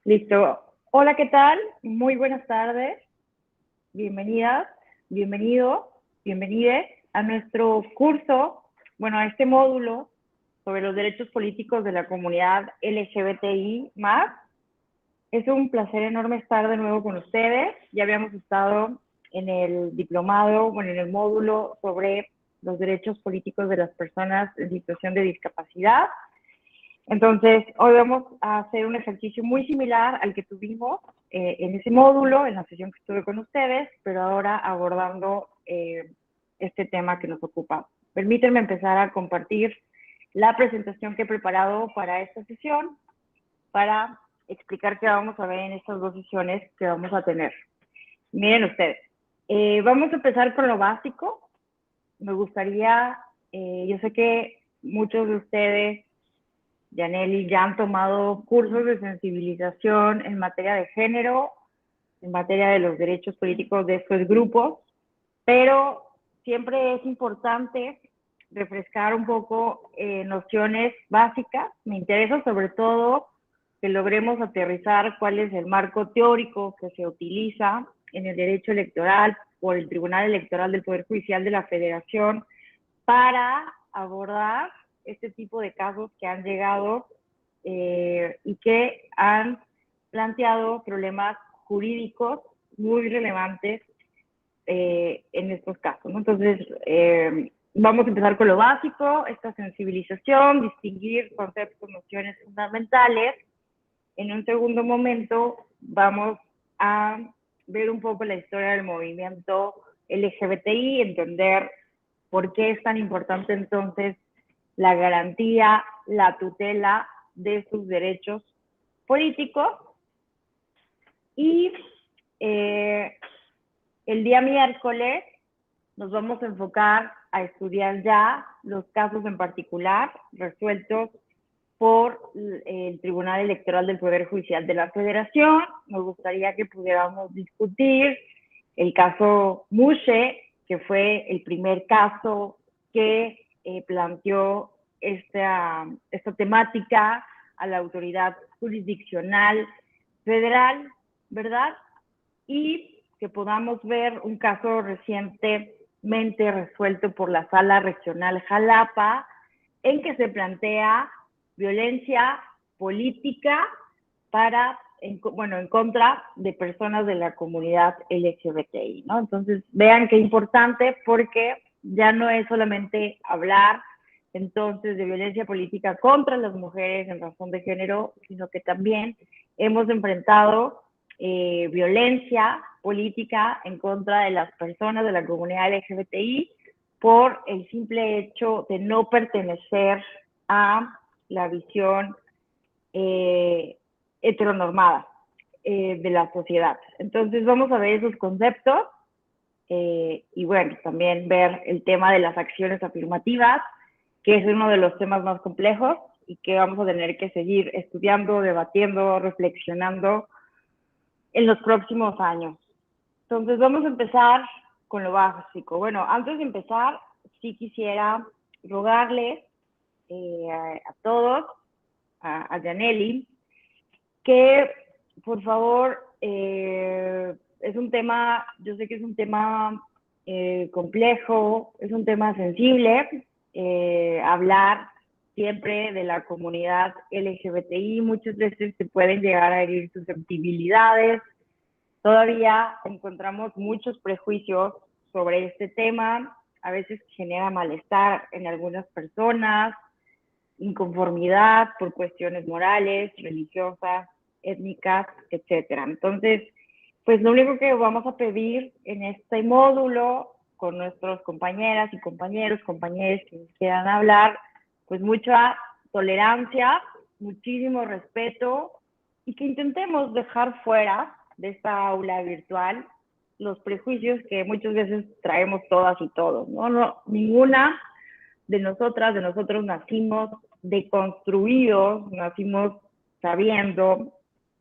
Listo. Hola, ¿qué tal? Muy buenas tardes. Bienvenidas, bienvenido, bienvenides a nuestro curso, bueno, a este módulo sobre los derechos políticos de la comunidad LGBTI+. Es un placer enorme estar de nuevo con ustedes. Ya habíamos estado en el diplomado, bueno, en el módulo sobre los derechos políticos de las personas en situación de discapacidad. Entonces, hoy vamos a hacer un ejercicio muy similar al que tuvimos en ese módulo, en la sesión que estuve con ustedes, pero ahora abordando este tema que nos ocupa. Permítanme empezar a compartir la presentación que he preparado para esta sesión, para explicar qué vamos a ver en estas dos sesiones que vamos a tener. Miren ustedes, vamos a empezar con lo básico. Me gustaría, yo sé que muchos de ustedes, Yaneli, ya han tomado cursos de sensibilización en materia de género, en materia de los derechos políticos de estos grupos, pero siempre es importante refrescar un poco nociones básicas. Me interesa sobre todo que logremos aterrizar cuál es el marco teórico que se utiliza en el derecho electoral por el Tribunal Electoral del Poder Judicial de la Federación para abordar este tipo de casos que han llegado y que han planteado problemas jurídicos muy relevantes en estos casos, ¿no? Entonces, vamos a empezar con lo básico, esta sensibilización, distinguir conceptos, nociones fundamentales. En un segundo momento vamos a ver un poco la historia del movimiento LGBTI, entender por qué es tan importante entonces la garantía, la tutela de sus derechos políticos. Y el día miércoles nos vamos a enfocar a estudiar ya los casos en particular resueltos por el Tribunal Electoral del Poder Judicial de la Federación. Nos gustaría que pudiéramos discutir el caso Mushe, que fue el primer caso que planteó esta temática a la autoridad jurisdiccional federal, ¿verdad? Y que podamos ver un caso recientemente resuelto por la Sala Regional Jalapa, en que se plantea violencia política en contra de personas de la comunidad LGBTI, ¿no? Entonces, vean qué importante, porque ya no es solamente hablar entonces de violencia política contra las mujeres en razón de género, sino que también hemos enfrentado violencia política en contra de las personas de la comunidad LGBTI por el simple hecho de no pertenecer a la visión heteronormada de la sociedad. Entonces vamos a ver esos conceptos y bueno, también ver el tema de las acciones afirmativas, que es uno de los temas más complejos y que vamos a tener que seguir estudiando, debatiendo, reflexionando en los próximos años. Entonces vamos a empezar con lo básico. Bueno, antes de empezar, sí quisiera rogarles a todos, a Yaneli, que por favor, es un tema, yo sé que es un tema complejo, es un tema sensible, hablar siempre de la comunidad LGBTI, muchas veces se pueden llegar a herir susceptibilidades. Todavía encontramos muchos prejuicios sobre este tema, a veces genera malestar en algunas personas, inconformidad por cuestiones morales, religiosas, étnicas, etcétera. Entonces, pues lo único que vamos a pedir en este módulo con nuestros compañeras y compañeros que quieran hablar, pues mucha tolerancia, muchísimo respeto y que intentemos dejar fuera de esta aula virtual los prejuicios que muchas veces traemos todas y todos, ¿no? Ninguna de nosotros nacimos deconstruidos, nacimos sabiendo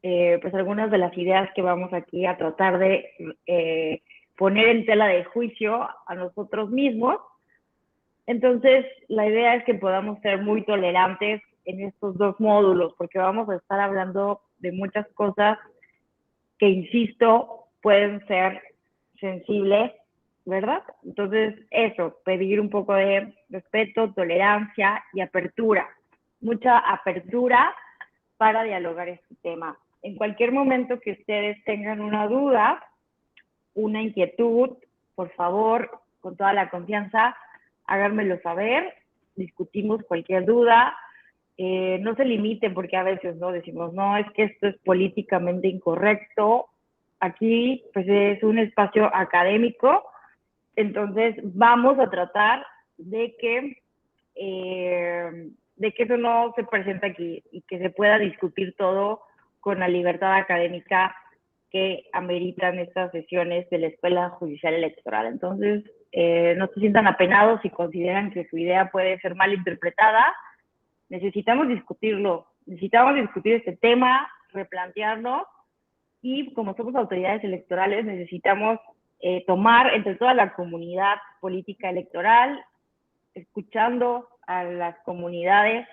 pues algunas de las ideas que vamos aquí a tratar de poner en tela de juicio a nosotros mismos. Entonces, la idea es que podamos ser muy tolerantes en estos dos módulos, porque vamos a estar hablando de muchas cosas que, insisto, pueden ser sensibles, ¿verdad? Entonces, eso, pedir un poco de respeto, tolerancia y apertura, mucha apertura para dialogar este tema. En cualquier momento que ustedes tengan una duda, una inquietud, por favor, con toda la confianza, háganmelo saber, discutimos cualquier duda, no se limiten porque a veces no decimos, no, es que esto es políticamente incorrecto. Aquí pues es un espacio académico, entonces vamos a tratar de que eso no se presente aquí y que se pueda discutir todo con la libertad académica que ameritan estas sesiones de la Escuela Judicial Electoral. Entonces, no se sientan apenados si consideran que su idea puede ser mal interpretada. Necesitamos discutirlo, necesitamos discutir este tema, replantearlo, y como somos autoridades electorales necesitamos tomar entre toda la comunidad política electoral, escuchando a las comunidades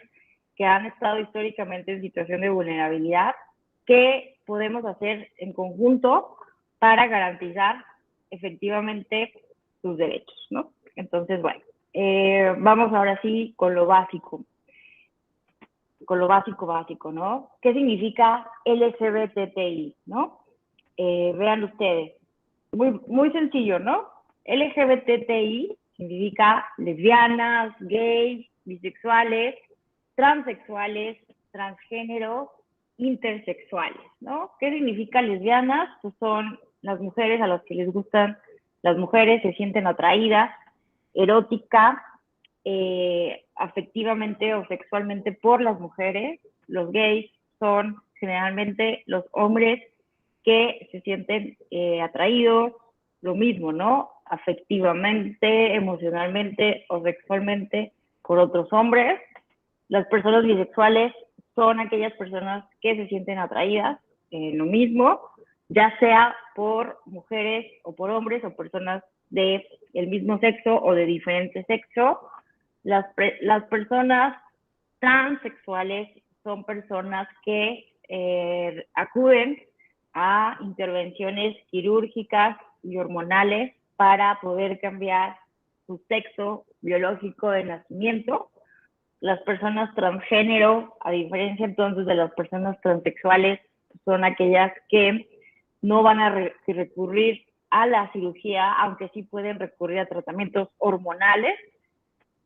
que han estado históricamente en situación de vulnerabilidad, qué podemos hacer en conjunto para garantizar efectivamente sus derechos, ¿no? Entonces, bueno, vamos ahora sí con lo básico. Básico, ¿no? ¿Qué significa LGBTI, no? Vean ustedes, muy sencillo, ¿no? LGBTI significa lesbianas, gays, bisexuales, transexuales, transgénero, intersexuales, ¿no? ¿Qué significa lesbianas? Pues son las mujeres a las que les gustan las mujeres, se sienten atraídas, erótica, afectivamente o sexualmente por las mujeres. Los gays son generalmente los hombres que se sienten atraídos, lo mismo, ¿no? Afectivamente, emocionalmente o sexualmente por otros hombres. Las personas bisexuales son aquellas personas que se sienten atraídas, lo mismo, ya sea por mujeres o por hombres o personas del mismo sexo o de diferente sexo. Las personas transexuales son personas que acuden a intervenciones quirúrgicas y hormonales para poder cambiar su sexo biológico de nacimiento. Las personas transgénero, a diferencia entonces de las personas transexuales, son aquellas que no van a recurrir a la cirugía, aunque sí pueden recurrir a tratamientos hormonales,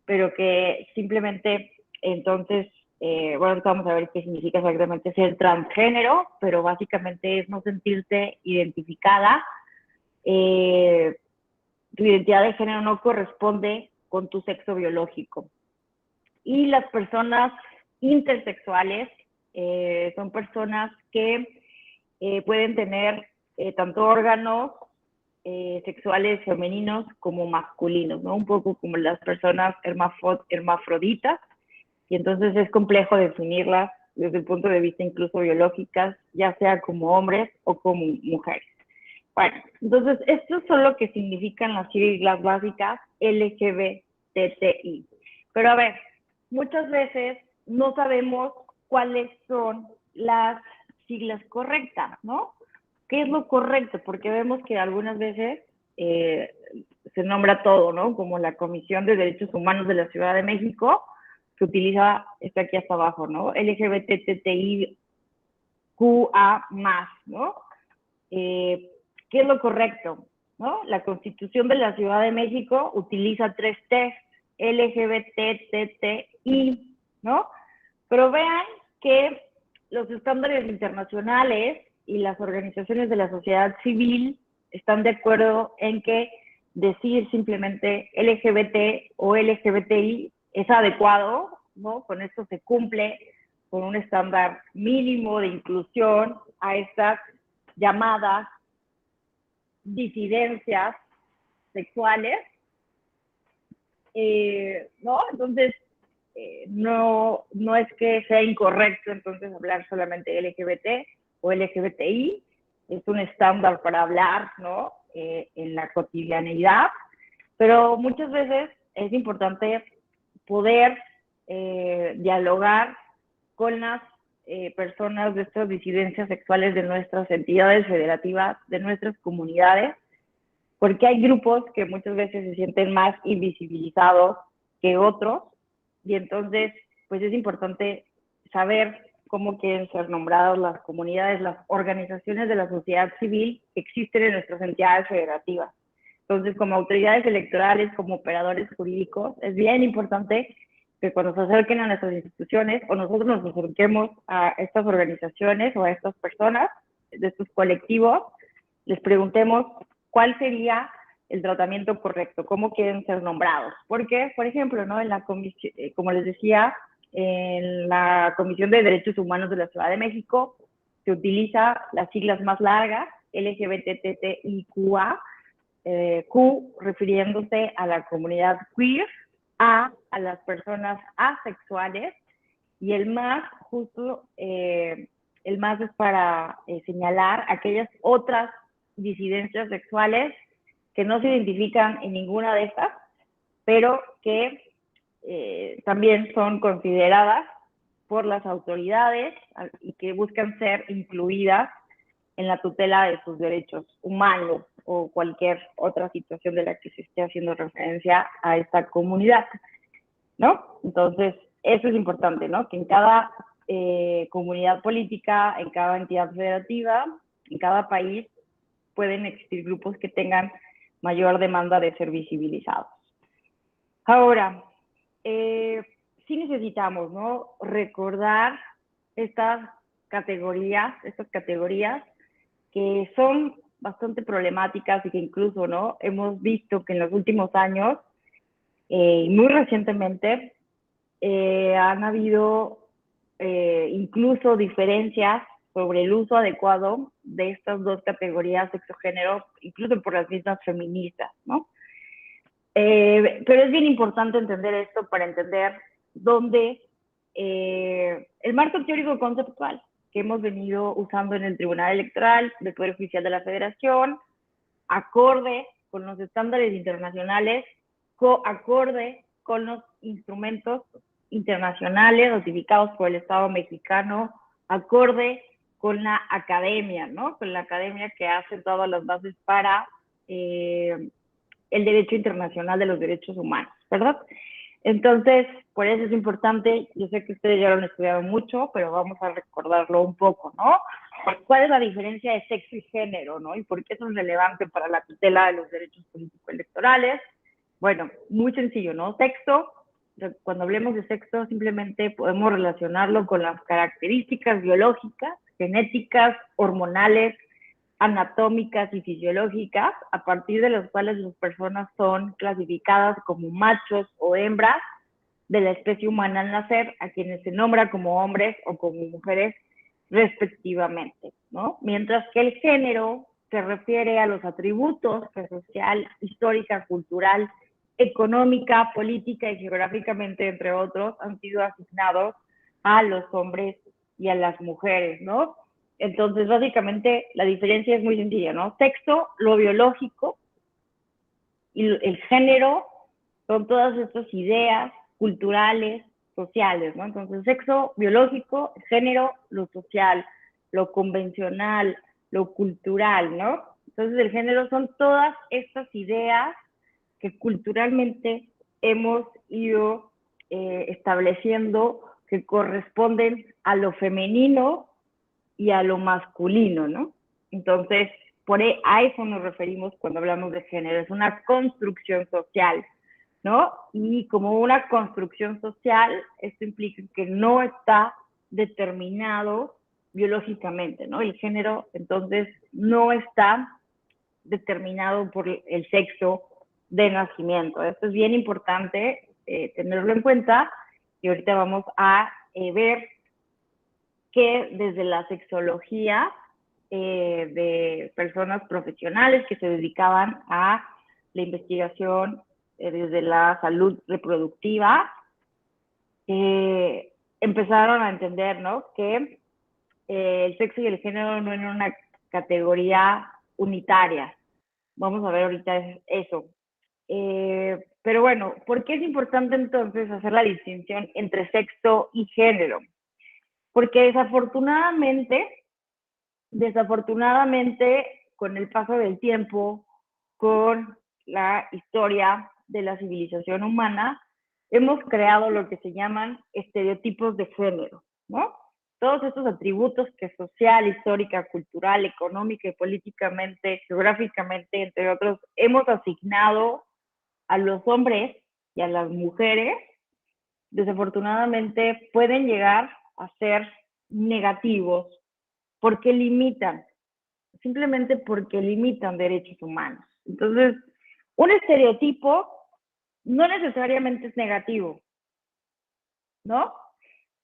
pero que simplemente entonces, bueno, vamos a ver qué significa exactamente ser transgénero, pero básicamente es no sentirse identificada. Tu identidad de género no corresponde con tu sexo biológico. Y las personas intersexuales son personas que pueden tener tanto órganos sexuales femeninos como masculinos, ¿no? Un poco como las personas hermafroditas, y entonces es complejo definirlas desde el punto de vista incluso biológicas, ya sea como hombres o como mujeres. Bueno, entonces esto es lo que significan las siglas básicas LGBTI. Pero a ver, muchas veces no sabemos cuáles son las siglas correctas, ¿no? ¿Qué es lo correcto? Porque vemos que algunas veces se nombra todo, ¿no? Como la Comisión de Derechos Humanos de la Ciudad de México, que utiliza, está aquí hasta abajo, ¿no? LGBTTIQA+, ¿no? ¿Qué es lo correcto? ¿No? La Constitución de la Ciudad de México utiliza 3 T, LGBTTI, ¿no? Pero vean que los estándares internacionales y las organizaciones de la sociedad civil están de acuerdo en que decir simplemente LGBT o LGBTI es adecuado, ¿no? Con esto se cumple con un estándar mínimo de inclusión a estas llamadas disidencias sexuales, ¿no? Entonces, no es que sea incorrecto entonces hablar solamente LGBT o LGBTI, es un estándar para hablar, ¿no? En la cotidianidad, pero muchas veces es importante poder dialogar con las personas de estas disidencias sexuales de nuestras entidades federativas, de nuestras comunidades, porque hay grupos que muchas veces se sienten más invisibilizados que otros, y entonces pues es importante saber cómo quieren ser nombradas las comunidades, las organizaciones de la sociedad civil que existen en nuestras entidades federativas. Entonces, como autoridades electorales, como operadores jurídicos, es bien importante que cuando se acerquen a nuestras instituciones o nosotros nos acerquemos a estas organizaciones o a estas personas de estos colectivos, les preguntemos cuál sería el tratamiento correcto, cómo quieren ser nombrados. Porque, por ejemplo, ¿no? En la comisión, como les decía, en la Comisión de Derechos Humanos de la Ciudad de México se utiliza las siglas más largas, LGBTTIQA, Q refiriéndose a la comunidad queer, a las personas asexuales, y el más justo, el más es para señalar aquellas otras disidencias sexuales que no se identifican en ninguna de estas, pero que también son consideradas por las autoridades y que buscan ser incluidas en la tutela de sus derechos humanos o cualquier otra situación de la que se esté haciendo referencia a esta comunidad, ¿no? Entonces, eso es importante, ¿no? Que en cada comunidad política, en cada entidad federativa, en cada país, pueden existir grupos que tengan mayor demanda de ser visibilizados. Ahora, sí necesitamos, ¿no? Recordar estas categorías que son bastante problemáticas y que incluso, ¿no? Hemos visto que en los últimos años, muy recientemente, han habido incluso diferencias sobre el uso adecuado de estas dos categorías sexo-género, incluso por las mismas feministas, ¿no? Pero es bien importante entender esto para entender dónde el marco teórico conceptual que hemos venido usando en el Tribunal Electoral del Poder Judicial de la Federación, acorde con los estándares internacionales, acorde con los instrumentos internacionales notificados por el Estado mexicano, acorde con la academia, ¿no? Con la academia que ha sentado las bases para el derecho internacional de los derechos humanos, ¿verdad? Entonces, por eso es importante, yo sé que ustedes ya lo han estudiado mucho, pero vamos a recordarlo un poco, ¿no? ¿Cuál es la diferencia de sexo y género, ¿no? Y por qué eso es relevante para la tutela de los derechos políticos electorales. Bueno, muy sencillo, ¿no? Sexo, cuando hablemos de sexo, simplemente podemos relacionarlo con las características biológicas, genéticas, hormonales, anatómicas y fisiológicas, a partir de las cuales las personas son clasificadas como machos o hembras de la especie humana al nacer, a quienes se nombra como hombres o como mujeres respectivamente, ¿no? Mientras que el género se refiere a los atributos que social, histórica, cultural, económica, política y geográficamente, entre otros, han sido asignados a los hombres y a las mujeres, ¿no? Entonces, básicamente, la diferencia es muy sencilla, ¿no? Sexo, lo biológico, y el género son todas estas ideas culturales, sociales, ¿no? Entonces, sexo biológico, género, lo social, lo convencional, lo cultural, ¿no? Entonces, el género son todas estas ideas que culturalmente hemos ido estableciendo que corresponden a lo femenino y a lo masculino, ¿no? Entonces, a eso nos referimos cuando hablamos de género, es una construcción social, ¿no? Y como una construcción social, esto implica que no está determinado biológicamente, ¿no? El género, entonces, no está determinado por el sexo de nacimiento. Esto es bien importante tenerlo en cuenta, y ahorita vamos a ver que desde la sexología de personas profesionales que se dedicaban a la investigación desde la salud reproductiva, empezaron a entender, ¿no? Que el sexo y el género no eran una categoría unitaria. Vamos a ver ahorita eso. Pero bueno, ¿por qué es importante entonces hacer la distinción entre sexo y género? porque desafortunadamente, con el paso del tiempo, con la historia de la civilización humana, hemos creado lo que se llaman estereotipos de género, ¿no? Todos estos atributos que social, histórica, cultural, económica y políticamente, geográficamente, entre otros, hemos asignado a los hombres y a las mujeres, desafortunadamente pueden llegar a ser negativos porque limitan, simplemente porque limitan derechos humanos. Entonces, un estereotipo no necesariamente es negativo, ¿no?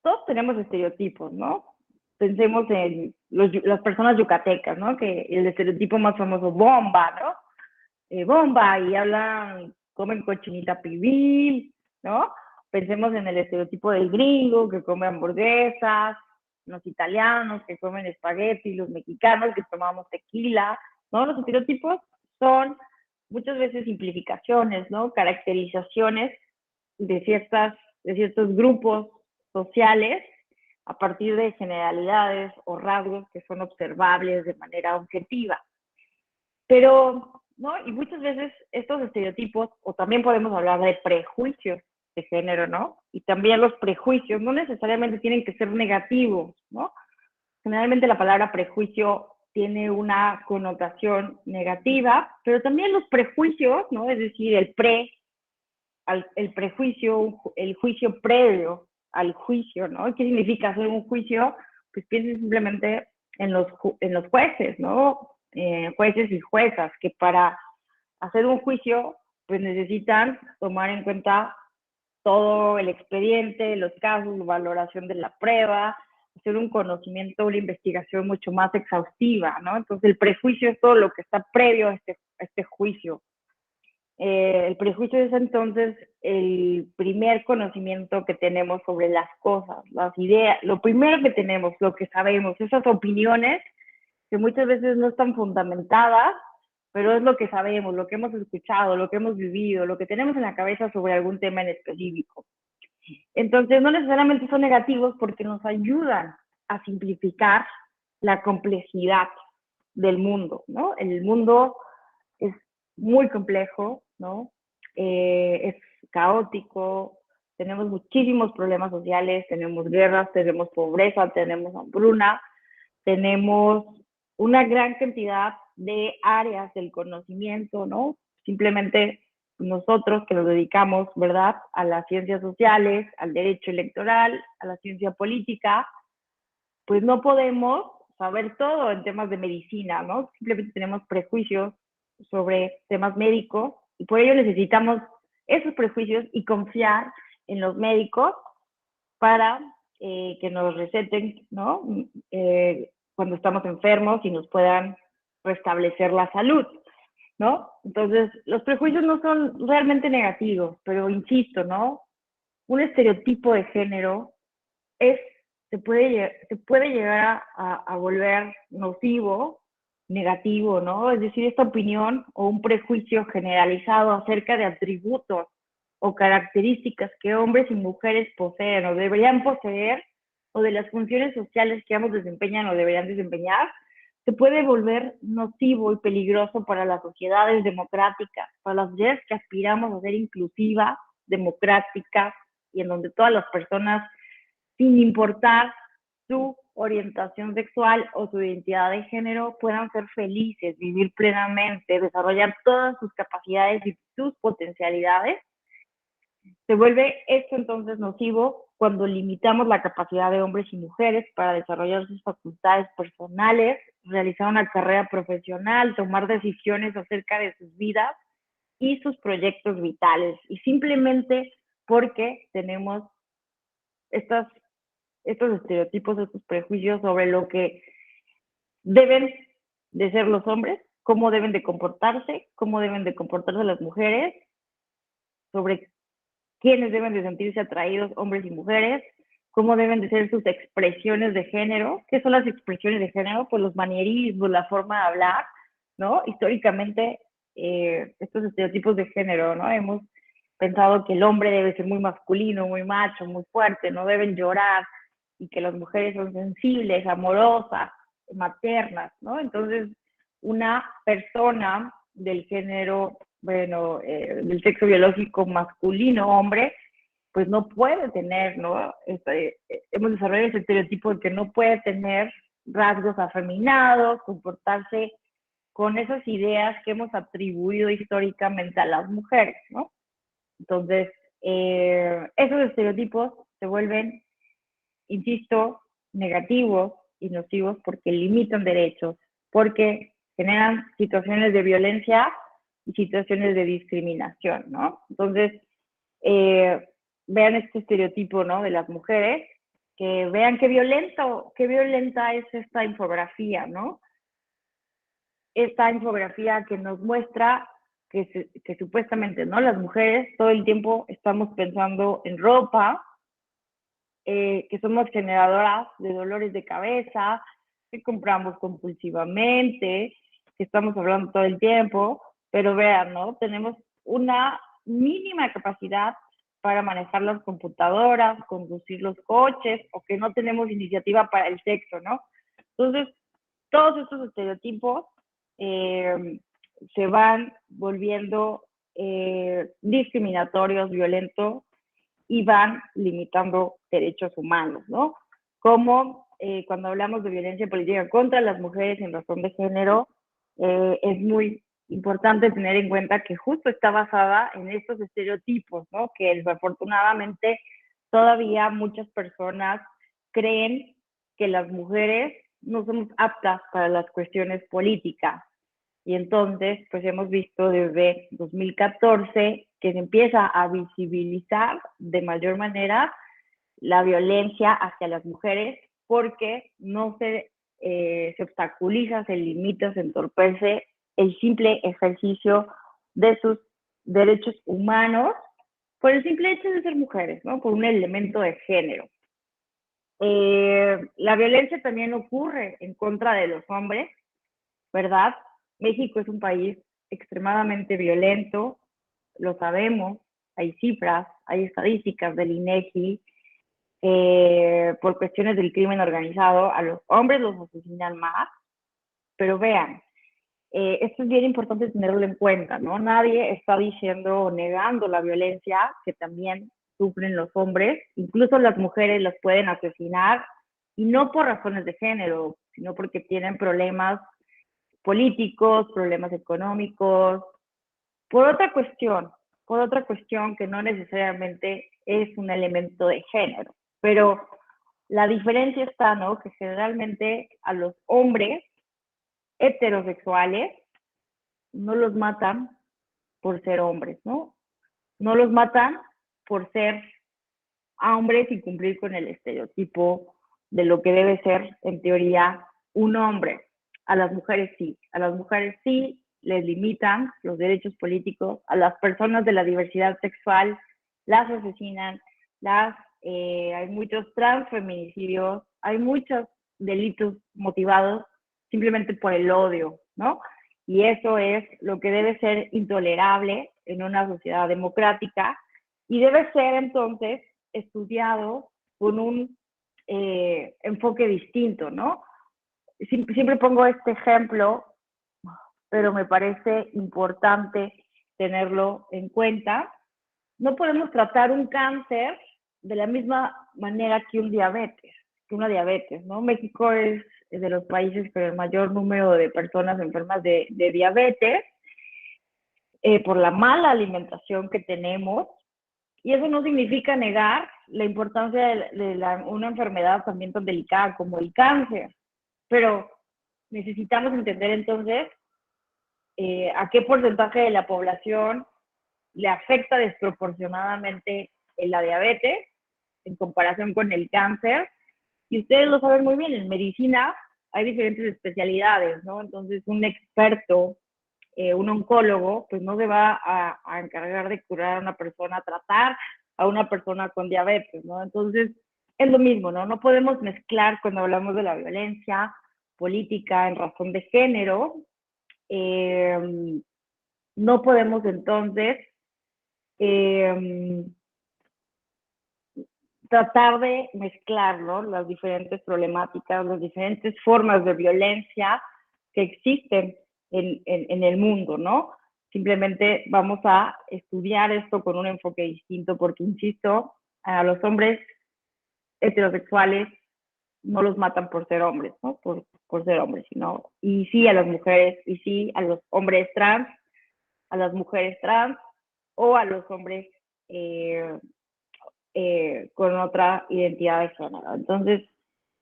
Todos tenemos estereotipos, ¿no? Pensemos en las personas yucatecas, ¿no? Que el estereotipo más famoso, bomba, ¿no? Bomba, y hablan, comen cochinita pibil, ¿no? Pensemos en el estereotipo del gringo que come hamburguesas, los italianos que comen espagueti, los mexicanos que tomamos tequila, ¿no? Los estereotipos son muchas veces simplificaciones, ¿no? Caracterizaciones de ciertos grupos sociales a partir de generalidades o rasgos que son observables de manera objetiva. Pero, ¿no? Y muchas veces estos estereotipos, o también podemos hablar de prejuicios de género, ¿no? Y también los prejuicios no necesariamente tienen que ser negativos, ¿no? Generalmente la palabra prejuicio tiene una connotación negativa, pero también los prejuicios, ¿no? Es decir, el prejuicio, el juicio previo al juicio, ¿no? ¿Qué significa hacer un juicio? Pues piensen simplemente en los jueces, ¿no? Jueces y juezas, que para hacer un juicio, pues necesitan tomar en cuenta todo el expediente, los casos, la valoración de la prueba, hacer un conocimiento, una investigación mucho más exhaustiva, ¿no? Entonces el prejuicio es todo lo que está previo a este juicio. El prejuicio es entonces el primer conocimiento que tenemos sobre las cosas, las ideas, lo primero que tenemos, lo que sabemos, esas opiniones que muchas veces no están fundamentadas, pero es lo que sabemos, lo que hemos escuchado, lo que hemos vivido, lo que tenemos en la cabeza sobre algún tema en específico. Entonces, no necesariamente son negativos porque nos ayudan a simplificar la complejidad del mundo, ¿no? El mundo es muy complejo, ¿no? Es caótico, tenemos muchísimos problemas sociales, tenemos guerras, tenemos pobreza, tenemos hambruna, tenemos una gran cantidad de áreas del conocimiento, ¿no? Simplemente nosotros que nos dedicamos, ¿verdad?, a las ciencias sociales, al derecho electoral, a la ciencia política, pues no podemos saber todo en temas de medicina, ¿no? Simplemente tenemos prejuicios sobre temas médicos y por ello necesitamos esos prejuicios y confiar en los médicos para que nos receten, ¿no? Cuando estamos enfermos y nos puedan restablecer la salud, ¿no? Entonces, los prejuicios no son realmente negativos, pero insisto, ¿no? Un estereotipo de género es, se puede llegar a volver nocivo, negativo, ¿no? Es decir, esta opinión o un prejuicio generalizado acerca de atributos o características que hombres y mujeres poseen o deberían poseer, o de las funciones sociales que ambos desempeñan o deberían desempeñar, se puede volver nocivo y peligroso para las sociedades democráticas, para las sociedades que aspiramos a ser inclusivas, democráticas y en donde todas las personas, sin importar su orientación sexual o su identidad de género, puedan ser felices, vivir plenamente, desarrollar todas sus capacidades y sus potencialidades. Se vuelve esto entonces nocivo cuando limitamos la capacidad de hombres y mujeres para desarrollar sus facultades personales, realizar una carrera profesional, tomar decisiones acerca de sus vidas y sus proyectos vitales. Y simplemente porque tenemos estos estereotipos, estos prejuicios sobre lo que deben de ser los hombres, cómo deben de comportarse las mujeres, sobre quiénes deben de sentirse atraídos, hombres y mujeres, cómo deben de ser sus expresiones de género. ¿Qué son las expresiones de género? Pues los manierismos, la forma de hablar, ¿no? Históricamente, estos estereotipos de género, ¿no? Hemos pensado que el hombre debe ser muy masculino, muy macho, muy fuerte, no deben llorar, y que las mujeres son sensibles, amorosas, maternas, ¿no? Entonces, una persona del género, bueno, del sexo biológico masculino, hombre, pues no puede tener, ¿no? Hemos desarrollado ese estereotipo de que no puede tener rasgos afeminados, comportarse con esas ideas que hemos atribuido históricamente a las mujeres, ¿no? Entonces, esos estereotipos se vuelven, insisto, negativos y nocivos porque limitan derechos, porque generan situaciones de violencia y situaciones de discriminación, ¿no? Entonces, vean este estereotipo, ¿no? De las mujeres, que vean qué violenta es esta infografía, ¿no? Esta infografía que nos muestra que supuestamente, ¿no? Las mujeres todo el tiempo estamos pensando en ropa, que somos generadoras de dolores de cabeza, que compramos compulsivamente, que estamos hablando todo el tiempo, pero vean, ¿no? Tenemos una mínima capacidad para manejar las computadoras, conducir los coches, o que no tenemos iniciativa para el sexo, ¿no? Entonces, todos estos estereotipos se van volviendo discriminatorios, violentos, y van limitando derechos humanos, ¿no? Como cuando hablamos de violencia política contra las mujeres en razón de género, es muy importante tener en cuenta que justo está basada en estos estereotipos, ¿no? Que desafortunadamente todavía muchas personas creen que las mujeres no somos aptas para las cuestiones políticas. Y entonces, pues hemos visto desde 2014 que se empieza a visibilizar de mayor manera la violencia hacia las mujeres porque no se obstaculiza, se limita, se entorpece el simple ejercicio de sus derechos humanos por el simple hecho de ser mujeres, ¿no? Por un elemento de género. La violencia también ocurre en contra de los hombres, ¿verdad? México es un país extremadamente violento, lo sabemos, hay cifras, hay estadísticas del INEGI, por cuestiones del crimen organizado, a los hombres los asesinan más, pero vean, esto es bien importante tenerlo en cuenta, ¿no? Nadie está diciendo o negando la violencia que también sufren los hombres, incluso las mujeres las pueden asesinar, y no por razones de género, sino porque tienen problemas políticos, problemas económicos, por otra cuestión que no necesariamente es un elemento de género. Pero la diferencia está, ¿no? Que generalmente a los hombres heterosexuales no los matan por ser hombres, ¿no? No los matan por ser hombres y cumplir con el estereotipo de lo que debe ser, en teoría, un hombre. A las mujeres sí les limitan los derechos políticos, a las personas de la diversidad sexual las asesinan, hay muchos transfeminicidios, hay muchos delitos motivados simplemente por el odio, ¿no? Y eso es lo que debe ser intolerable en una sociedad democrática y debe ser entonces estudiado con un enfoque distinto, ¿no? Siempre pongo este ejemplo, pero me parece importante tenerlo en cuenta. No podemos tratar un cáncer de la misma manera que una diabetes, ¿no? México es de los países con el mayor número de personas enfermas de diabetes por la mala alimentación que tenemos, y eso no significa negar la importancia de una enfermedad también tan delicada como el cáncer, pero necesitamos entender entonces a qué porcentaje de la población le afecta desproporcionadamente la diabetes en comparación con el cáncer. Y ustedes lo saben muy bien, en medicina hay diferentes especialidades, ¿no? Entonces un experto, un oncólogo, pues no se va a encargar de curar a una persona, a tratar a una persona con diabetes, ¿no? Entonces es lo mismo, ¿no? No podemos mezclar cuando hablamos de la violencia política en razón de género. No podemos entonces tratar de mezclar, ¿no?, las diferentes problemáticas, las diferentes formas de violencia que existen en el mundo, ¿no? Simplemente vamos a estudiar esto con un enfoque distinto porque, insisto, a los hombres heterosexuales no los matan por ser hombres, ¿no? Por ser hombres, sino, y sí a las mujeres, y sí a los hombres trans, a las mujeres trans o a los hombres con otra identidad de género. Entonces,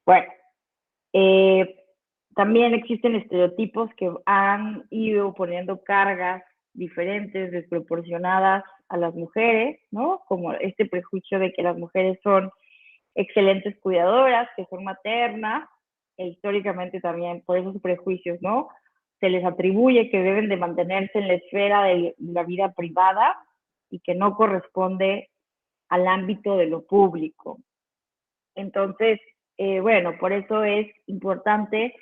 bueno, eh, también existen estereotipos que han ido poniendo cargas diferentes, desproporcionadas a las mujeres, ¿no? Como este prejuicio de que las mujeres son excelentes cuidadoras, que son maternas, e históricamente también por esos prejuicios, ¿no? Se les atribuye que deben de mantenerse en la esfera de la vida privada y que no corresponde al ámbito de lo público. Entonces, bueno, por eso es importante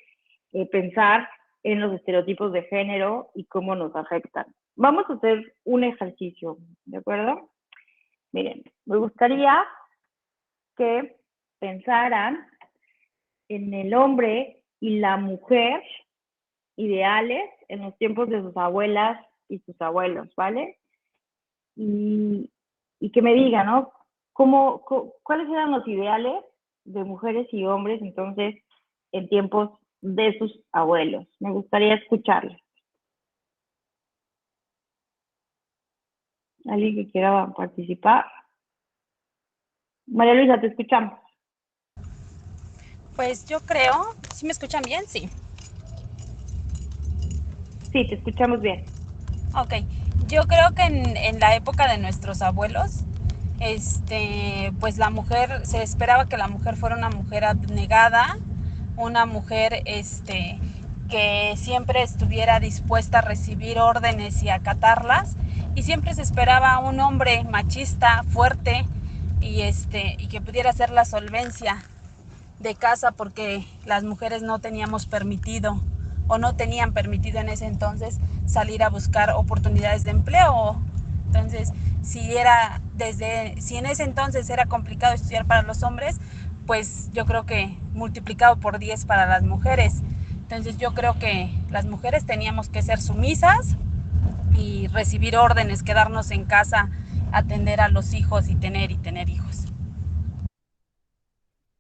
pensar en los estereotipos de género y cómo nos afectan. Vamos a hacer un ejercicio, ¿de acuerdo? Miren, me gustaría que pensaran en el hombre y la mujer ideales en los tiempos de sus abuelas y sus abuelos, ¿vale? Y que me digan, ¿no? ¿Cuáles eran los ideales de mujeres y hombres entonces en tiempos de sus abuelos? Me gustaría escucharles. ¿Alguien que quiera participar? María Luisa, te escuchamos. Pues yo creo, ¿sí me escuchan bien? Sí. Sí, te escuchamos bien. Ok, yo creo que en la época de nuestros abuelos, pues la mujer, se esperaba que la mujer fuera una mujer abnegada, una mujer, que siempre estuviera dispuesta a recibir órdenes y acatarlas, y siempre se esperaba un hombre machista, fuerte, y que pudiera ser la solvencia de casa, porque las mujeres no teníamos permitido o no tenían permitido en ese entonces salir a buscar oportunidades de empleo. Entonces, si en ese entonces era complicado estudiar para los hombres, pues yo creo que multiplicado por 10 para las mujeres. Entonces yo creo que las mujeres teníamos que ser sumisas y recibir órdenes, quedarnos en casa, atender a los hijos y tener hijos.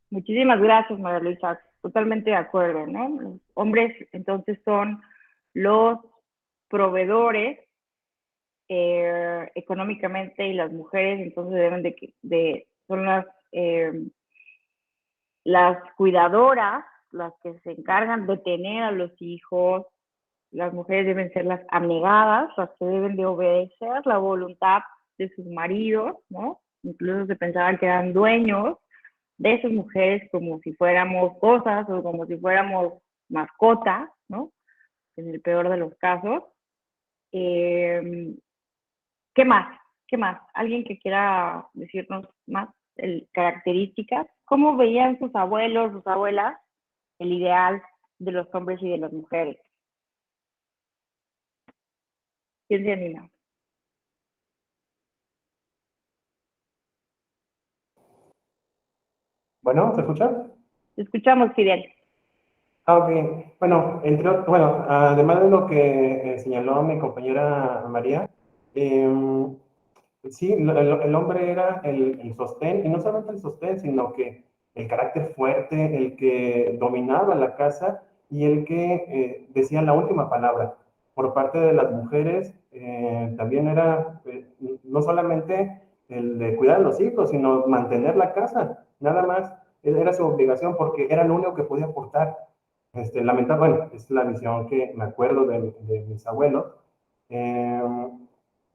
Muchísimas gracias, María Luisa. Totalmente de acuerdo, ¿no? Los hombres entonces son los proveedores económicamente y las mujeres entonces deben son las cuidadoras, las que se encargan de tener a los hijos. Las mujeres deben ser las abnegadas, las que deben de obedecer la voluntad de sus maridos, ¿no? Incluso se pensaban que eran dueños de esas mujeres como si fuéramos cosas o como si fuéramos mascotas, ¿no? En el peor de los casos. Eh, ¿Qué más? ¿Qué más? ¿Alguien que quiera decirnos más características? ¿Cómo veían sus abuelos, sus abuelas, el ideal de los hombres y de las mujeres? ¿Quién se anima? Bueno, ¿se escucha? Te escuchamos, Fidel. Ok. Bueno, bueno, además de lo que señaló mi compañera María, eh, sí, el hombre era el sostén, y no solamente el sostén, sino que el carácter fuerte, el que dominaba la casa y el que decía la última palabra. Por parte de las mujeres, también era no solamente el de cuidar a los hijos, sino mantener la casa, nada más. Era su obligación porque era lo único que podía aportar. Lamentable, bueno, es la visión que me acuerdo de mis abuelos. Eh,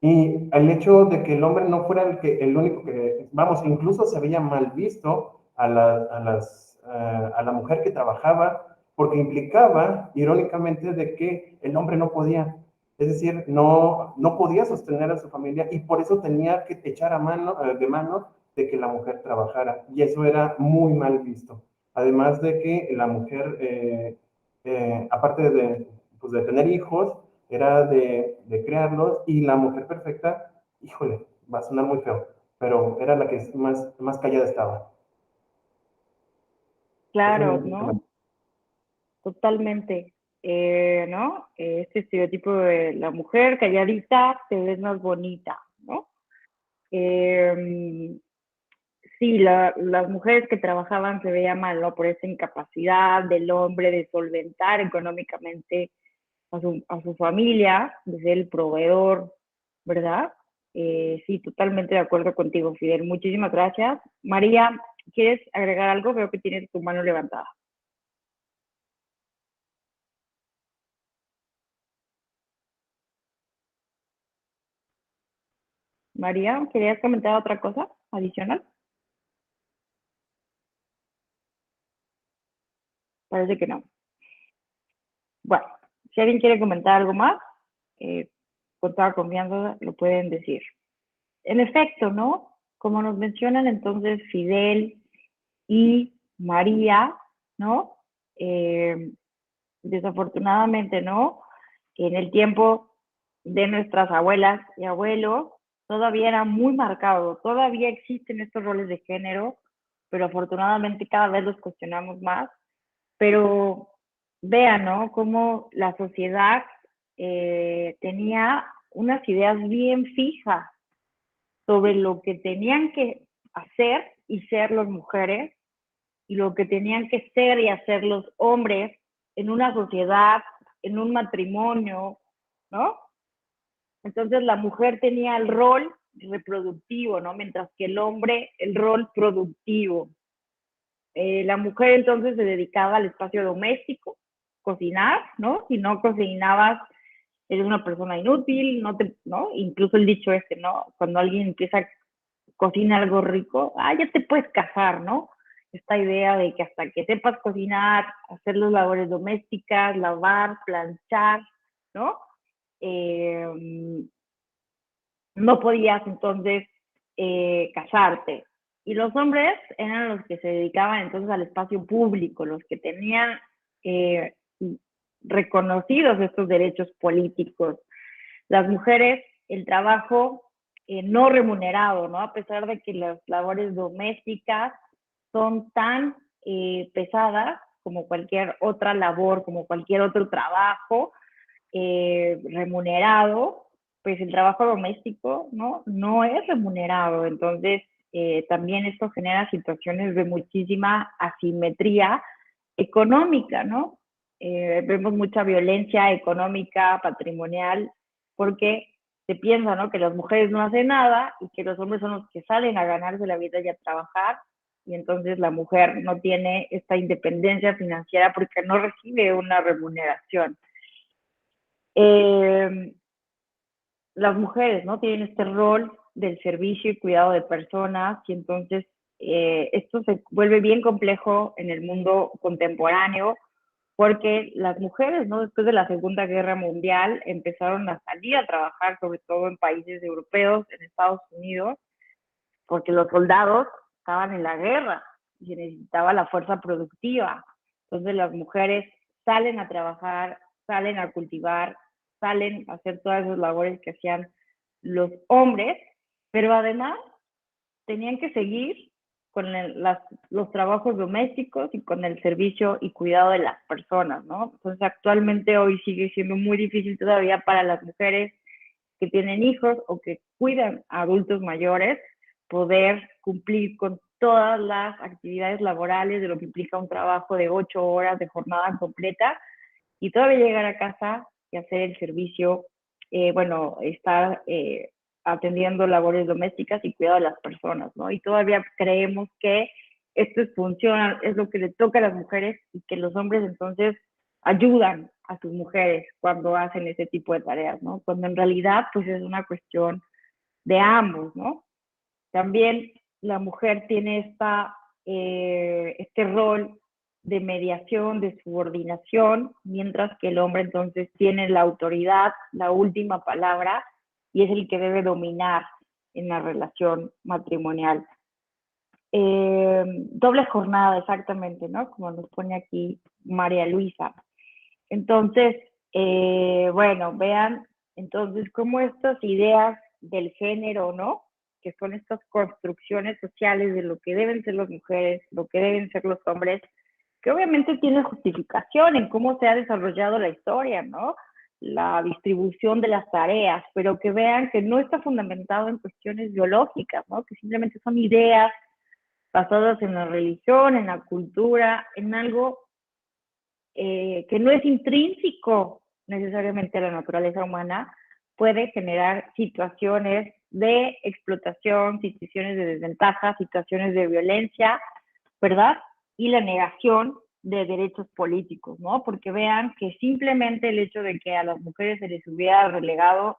y el hecho de que el hombre no fuera el único que, vamos, incluso se veía mal visto a la mujer que trabajaba, porque implicaba, irónicamente, de que el hombre no podía. Es decir, no podía sostener a su familia y por eso tenía que echar de mano de que la mujer trabajara. Y eso era muy mal visto. Además de que la mujer, aparte pues de tener hijos, era de crearlos, y la mujer perfecta, híjole, va a sonar muy feo, pero era la que más callada estaba. Claro, ¿no? Totalmente. ¿No? Este estereotipo de la mujer calladita te ves más bonita, ¿no? Sí, las mujeres que trabajaban se veía mal, ¿no? Por esa incapacidad del hombre de solventar económicamente a su familia, de ser el proveedor, ¿verdad? Sí, totalmente de acuerdo contigo, Fidel. Muchísimas gracias. María, ¿quieres agregar algo? Veo que tienes tu mano levantada. María, ¿querías comentar otra cosa adicional? Parece que no. Bueno, si alguien quiere comentar algo más, con toda confianza lo pueden decir. En efecto, ¿no? Como nos mencionan entonces Fidel y María, ¿no? Desafortunadamente, ¿no? En el tiempo de nuestras abuelas y abuelos, todavía era muy marcado, todavía existen estos roles de género, pero afortunadamente cada vez los cuestionamos más. Pero vean, ¿no? Cómo la sociedad tenía unas ideas bien fijas sobre lo que tenían que hacer y ser las mujeres y lo que tenían que ser y hacer los hombres en una sociedad, en un matrimonio, ¿no? Entonces la mujer tenía el rol reproductivo, ¿no? Mientras que el hombre el rol productivo. La mujer entonces se dedicaba al espacio doméstico, cocinar, ¿no? Si no cocinabas, eres una persona inútil, ¿no? Incluso el dicho este, ¿no? Cuando alguien empieza a cocinar algo rico, ya te puedes casar, ¿no? Esta idea de que hasta que sepas cocinar, hacer las labores domésticas, lavar, planchar, ¿no? Eh, no podías entonces casarte. Y los hombres eran los que se dedicaban entonces al espacio público, los que tenían eh, reconocidos estos derechos políticos. Las mujeres, el trabajo no remunerado, ¿no? A pesar de que las labores domésticas son tan pesadas como cualquier otra labor, como cualquier otro trabajo remunerado, pues el trabajo doméstico, ¿no? No es remunerado. Entonces, también esto genera situaciones de muchísima asimetría económica, ¿no? Vemos mucha violencia económica, patrimonial, porque se piensa, ¿no? Que las mujeres no hacen nada y que los hombres son los que salen a ganarse la vida y a trabajar, y entonces la mujer no tiene esta independencia financiera porque no recibe una remuneración. Las mujeres, ¿no? Tienen este rol del servicio y cuidado de personas y entonces esto se vuelve bien complejo en el mundo contemporáneo porque las mujeres, ¿no? Después de la Segunda Guerra Mundial empezaron a salir a trabajar, sobre todo en países europeos, en Estados Unidos, porque los soldados estaban en la guerra y se necesitaba la fuerza productiva. Entonces las mujeres salen a trabajar, salen a cultivar, salen a hacer todas esas labores que hacían los hombres, pero además tenían que seguir con los trabajos domésticos y con el servicio y cuidado de las personas, ¿no? Entonces actualmente hoy sigue siendo muy difícil todavía para las mujeres que tienen hijos o que cuidan a adultos mayores poder cumplir con todas las actividades laborales de lo que implica un trabajo de 8 horas de jornada completa y todavía llegar a casa y hacer el servicio, bueno, estar atendiendo labores domésticas y cuidado de las personas, ¿no? Y todavía creemos que esto funciona, es lo que le toca a las mujeres y que los hombres entonces ayudan a sus mujeres cuando hacen ese tipo de tareas, ¿no? Cuando en realidad pues es una cuestión de ambos, ¿no? También la mujer tiene este rol de mediación, de subordinación, mientras que el hombre entonces tiene la autoridad, la última palabra, y es el que debe dominar en la relación matrimonial. Doble jornada, exactamente, ¿no? Como nos pone aquí María Luisa. Entonces, bueno, vean entonces cómo estas ideas del género, ¿no? que son estas construcciones sociales de lo que deben ser las mujeres, lo que deben ser los hombres, que obviamente tiene justificación en cómo se ha desarrollado la historia, ¿no? La distribución de las tareas, pero que vean que no está fundamentado en cuestiones biológicas, ¿no? Que simplemente son ideas basadas en la religión, en la cultura, en algo que no es intrínseco necesariamente a la naturaleza humana, puede generar situaciones de explotación, situaciones de desventaja, situaciones de violencia, ¿verdad? Y la negación de derechos políticos, ¿no? Porque vean que simplemente el hecho de que a las mujeres se les hubiera relegado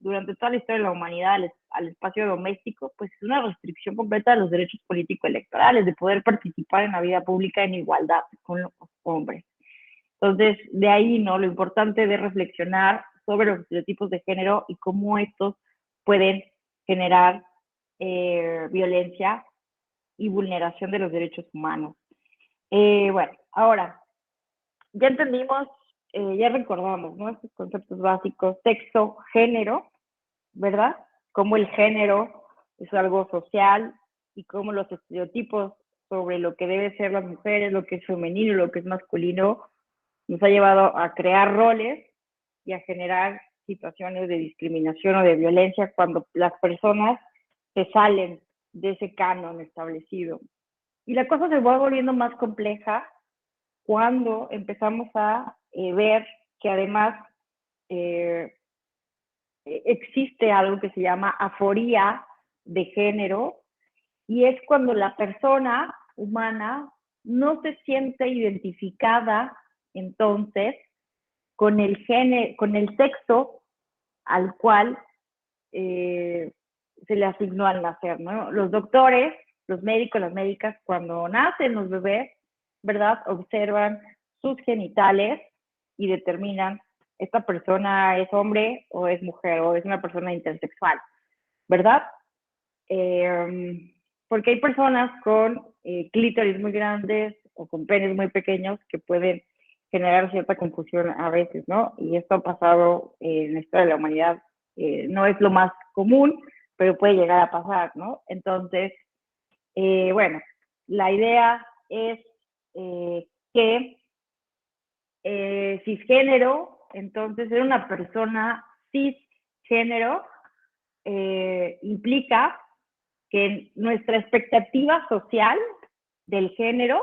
durante toda la historia de la humanidad al espacio doméstico, pues es una restricción completa de los derechos político-electorales, de poder participar en la vida pública en igualdad con los hombres. Entonces, de ahí, ¿no? Lo importante de reflexionar sobre los estereotipos de género y cómo estos pueden generar violencia y vulneración de los derechos humanos. Bueno, ahora, ya entendimos, ya recordamos, ¿no? Estos conceptos básicos, sexo, género, ¿verdad? Cómo el género es algo social y cómo los estereotipos sobre lo que deben ser las mujeres, lo que es femenino, lo que es masculino, nos ha llevado a crear roles y a generar situaciones de discriminación o de violencia cuando las personas se salen de ese canon establecido. Y la cosa se va volviendo más compleja cuando empezamos a ver que además existe algo que se llama aforía de género, y es cuando la persona humana no se siente identificada entonces con el género, con el sexo al cual se le asignó al nacer, ¿no? Los doctores, los médicos, las médicas, cuando nacen los bebés, ¿verdad? Observan sus genitales y determinan esta persona es hombre o es mujer o es una persona intersexual, ¿verdad? Porque hay personas con clítoris muy grandes o con penes muy pequeños que pueden generar cierta confusión a veces, ¿no? Y esto ha pasado en la historia de la humanidad. No es lo más común, pero puede llegar a pasar, ¿no? Entonces, bueno, la idea es que cisgénero, entonces ser una persona cisgénero implica que nuestra expectativa social del género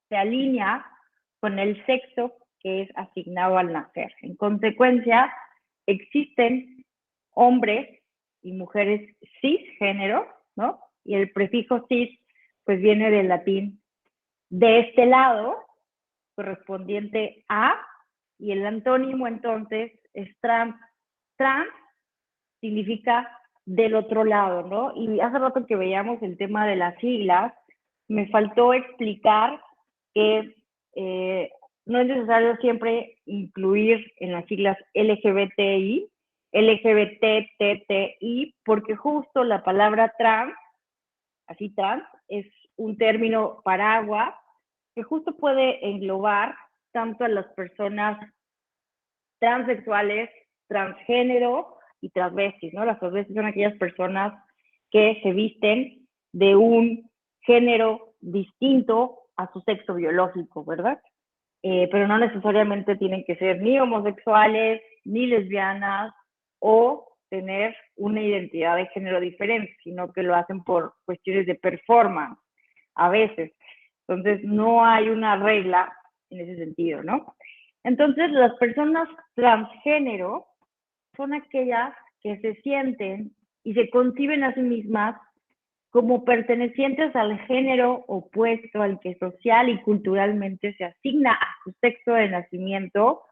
se alinea con el sexo que es asignado al nacer. En consecuencia, existen hombres y mujeres cisgénero, ¿no? Y el prefijo cis, pues viene del latín de este lado, correspondiente a, y el antónimo entonces es trans. Trans significa del otro lado, ¿no? Y hace rato que veíamos el tema de las siglas, me faltó explicar que no es necesario siempre incluir en las siglas LGBTI, LGBTTI, porque justo la palabra trans, así trans, es un término paraguas que justo puede englobar tanto a las personas transexuales, transgénero y transvestis, ¿no? Las transvestis son aquellas personas que se visten de un género distinto a su sexo biológico, ¿verdad? Pero no necesariamente tienen que ser ni homosexuales, ni lesbianas, o tener una identidad de género diferente, sino que lo hacen por cuestiones de performance, a veces. Entonces, no hay una regla en ese sentido, ¿no? Entonces, las personas transgénero son aquellas que se sienten y se conciben a sí mismas como pertenecientes al género opuesto al que social y culturalmente se asigna a su sexo de nacimiento,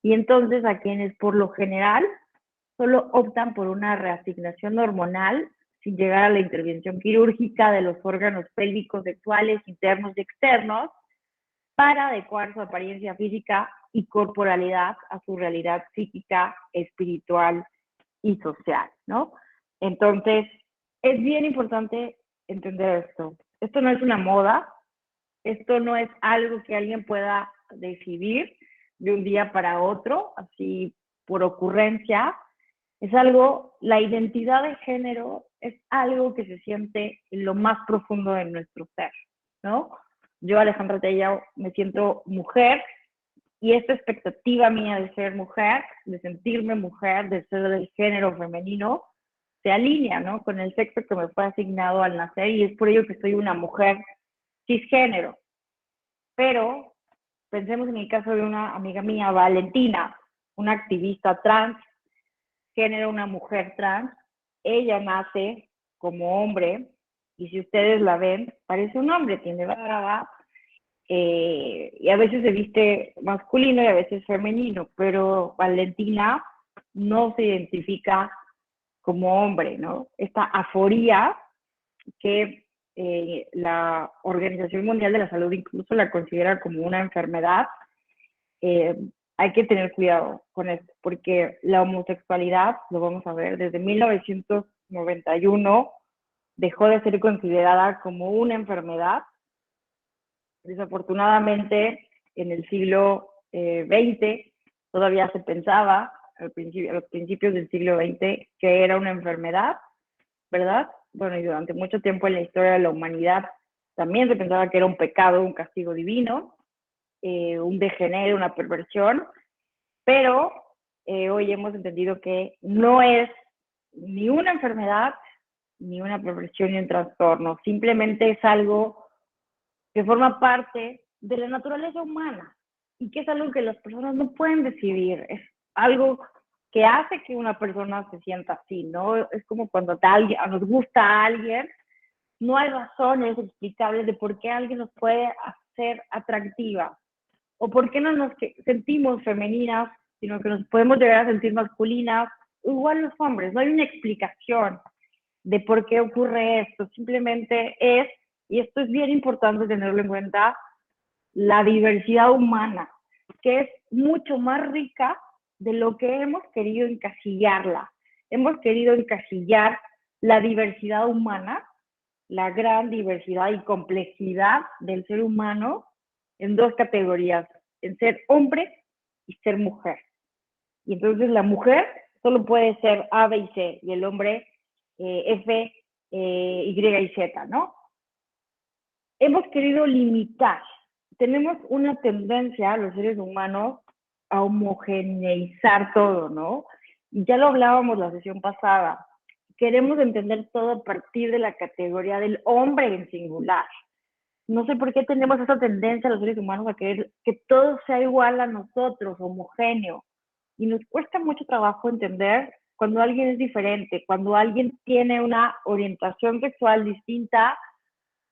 y entonces a quienes por lo general solo optan por una reasignación hormonal sin llegar a la intervención quirúrgica de los órganos pélvicos sexuales internos y externos para adecuar su apariencia física y corporalidad a su realidad psíquica, espiritual y social, ¿no? Entonces, es bien importante entender esto. Esto no es una moda, esto no es algo que alguien pueda decidir de un día para otro, así por ocurrencia. Es algo, la identidad de género es algo que se siente en lo más profundo de nuestro ser, ¿no? Yo, Alejandra Tello, me siento mujer y esta expectativa mía de ser mujer, de sentirme mujer, de ser del género femenino, se alinea, ¿no? Con el sexo que me fue asignado al nacer y es por ello que soy una mujer cisgénero. Pero pensemos en el caso de una amiga mía, Valentina, una activista trans, género una mujer trans. Ella nace como hombre y si ustedes la ven, parece un hombre, tiene barba, y a veces se viste masculino y a veces femenino, pero Valentina no se identifica como hombre, ¿no? Esta aforía que la Organización Mundial de la Salud incluso la considera como una enfermedad, hay que tener cuidado con esto, porque la homosexualidad, lo vamos a ver, desde 1991 dejó de ser considerada como una enfermedad. Desafortunadamente, en el siglo XX todavía se pensaba, a los principios del siglo XX, que era una enfermedad, ¿verdad? Bueno, y durante mucho tiempo en la historia de la humanidad también se pensaba que era un pecado, un castigo divino, un degenere, una perversión, pero hoy hemos entendido que no es ni una enfermedad, ni una perversión, ni un trastorno, simplemente es algo que forma parte de la naturaleza humana y que es algo que las personas no pueden decidir, es algo que hace que una persona se sienta así, ¿no? Es como cuando nos gusta a alguien, no hay razones explicables de por qué alguien nos puede hacer atractiva o por qué no nos sentimos femeninas, sino que nos podemos llegar a sentir masculinas, igual los hombres, no hay una explicación de por qué ocurre esto, simplemente es, y esto es bien importante tenerlo en cuenta, la diversidad humana, que es mucho más rica de lo que hemos querido encasillarla. Hemos querido encasillar la diversidad humana, la gran diversidad y complejidad del ser humano en dos categorías, en ser hombre y ser mujer. Y entonces la mujer solo puede ser A, B y C, y el hombre F, Y y Z, ¿no? Hemos querido limitar. Tenemos una tendencia, los seres humanos, a homogeneizar todo, ¿no? Y ya lo hablábamos la sesión pasada. Queremos entender todo a partir de la categoría del hombre en singular. No sé por qué tenemos esa tendencia los seres humanos a querer que todo sea igual a nosotros, homogéneo. Y nos cuesta mucho trabajo entender cuando alguien es diferente, cuando alguien tiene una orientación sexual distinta,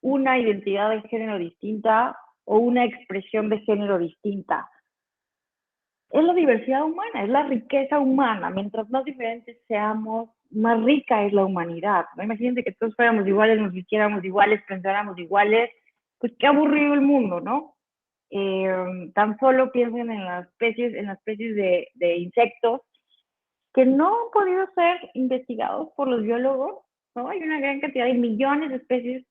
una identidad de género distinta o una expresión de género distinta. Es la diversidad humana, es la riqueza humana. Mientras más diferentes seamos, más rica es la humanidad, ¿no? Imagínense que todos fuéramos iguales, nos vistiéramos iguales, pensáramos iguales, pues qué aburrido el mundo, ¿no? Tan solo piensen en las especies de insectos que no han podido ser investigados por los biólogos, ¿no? Hay una gran cantidad de millones de especies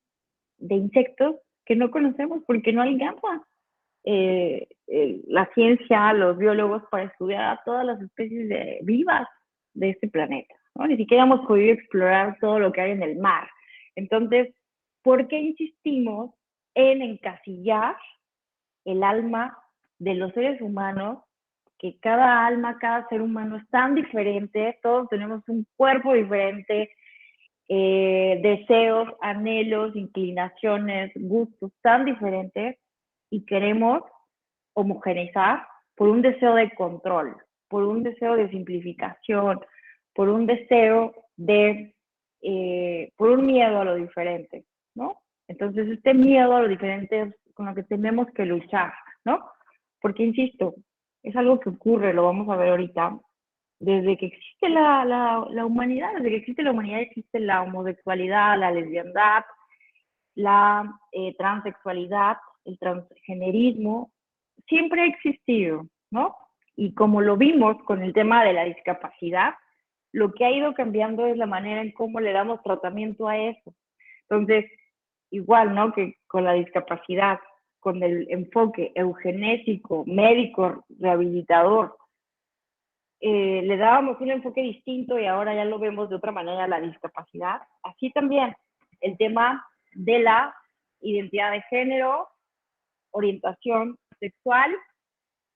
de insectos que no conocemos porque no alcanza la ciencia, los biólogos para estudiar a todas las especies vivas de este planeta, ¿no? Ni siquiera hemos podido explorar todo lo que hay en el mar. Entonces, ¿por qué insistimos en encasillar el alma de los seres humanos? Que cada alma, cada ser humano es tan diferente, todos tenemos un cuerpo diferente, deseos, anhelos, inclinaciones, gustos tan diferentes y queremos homogeneizar por un deseo de control, por un deseo de simplificación, por un deseo por un miedo a lo diferente, ¿no? Entonces este miedo a lo diferente es con lo que tenemos que luchar, ¿no? Porque insisto, es algo que ocurre, lo vamos a ver ahorita, desde que existe la humanidad, desde que existe la humanidad existe la homosexualidad, la lesbiandad, la transexualidad, el transgenerismo, siempre ha existido, ¿no? Y como lo vimos con el tema de la discapacidad, lo que ha ido cambiando es la manera en cómo le damos tratamiento a eso. Entonces, igual, ¿no? Que con la discapacidad, con el enfoque eugenésico, médico, rehabilitador, le dábamos un enfoque distinto y ahora ya lo vemos de otra manera, la discapacidad. Así también el tema de la identidad de género, orientación sexual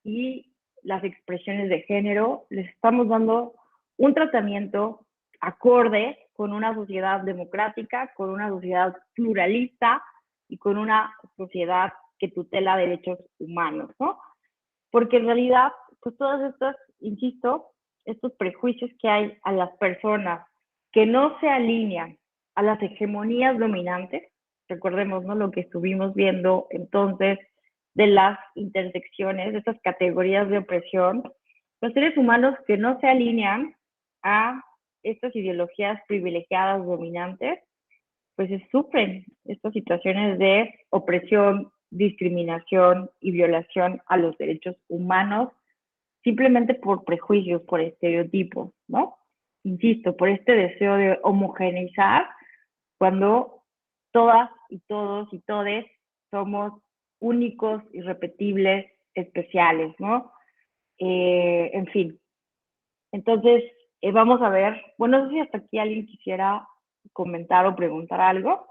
y las expresiones de género, les estamos dando un tratamiento acorde con una sociedad democrática, con una sociedad pluralista y con una sociedad que tutela derechos humanos, ¿no? Porque en realidad, pues todas estas, insisto, estos prejuicios que hay a las personas que no se alinean a las hegemonías dominantes, recordemos, ¿no?, lo que estuvimos viendo entonces de las intersecciones, de estas categorías de opresión, los seres humanos que no se alinean a estas ideologías privilegiadas dominantes, pues sufren estas situaciones de opresión, discriminación y violación a los derechos humanos simplemente por prejuicios, por estereotipos, ¿no? Insisto, por este deseo de homogeneizar cuando todas y todos y todes somos únicos, irrepetibles, especiales, ¿no? En fin. Entonces, vamos a ver, bueno, no sé si hasta aquí alguien quisiera comentar o preguntar algo.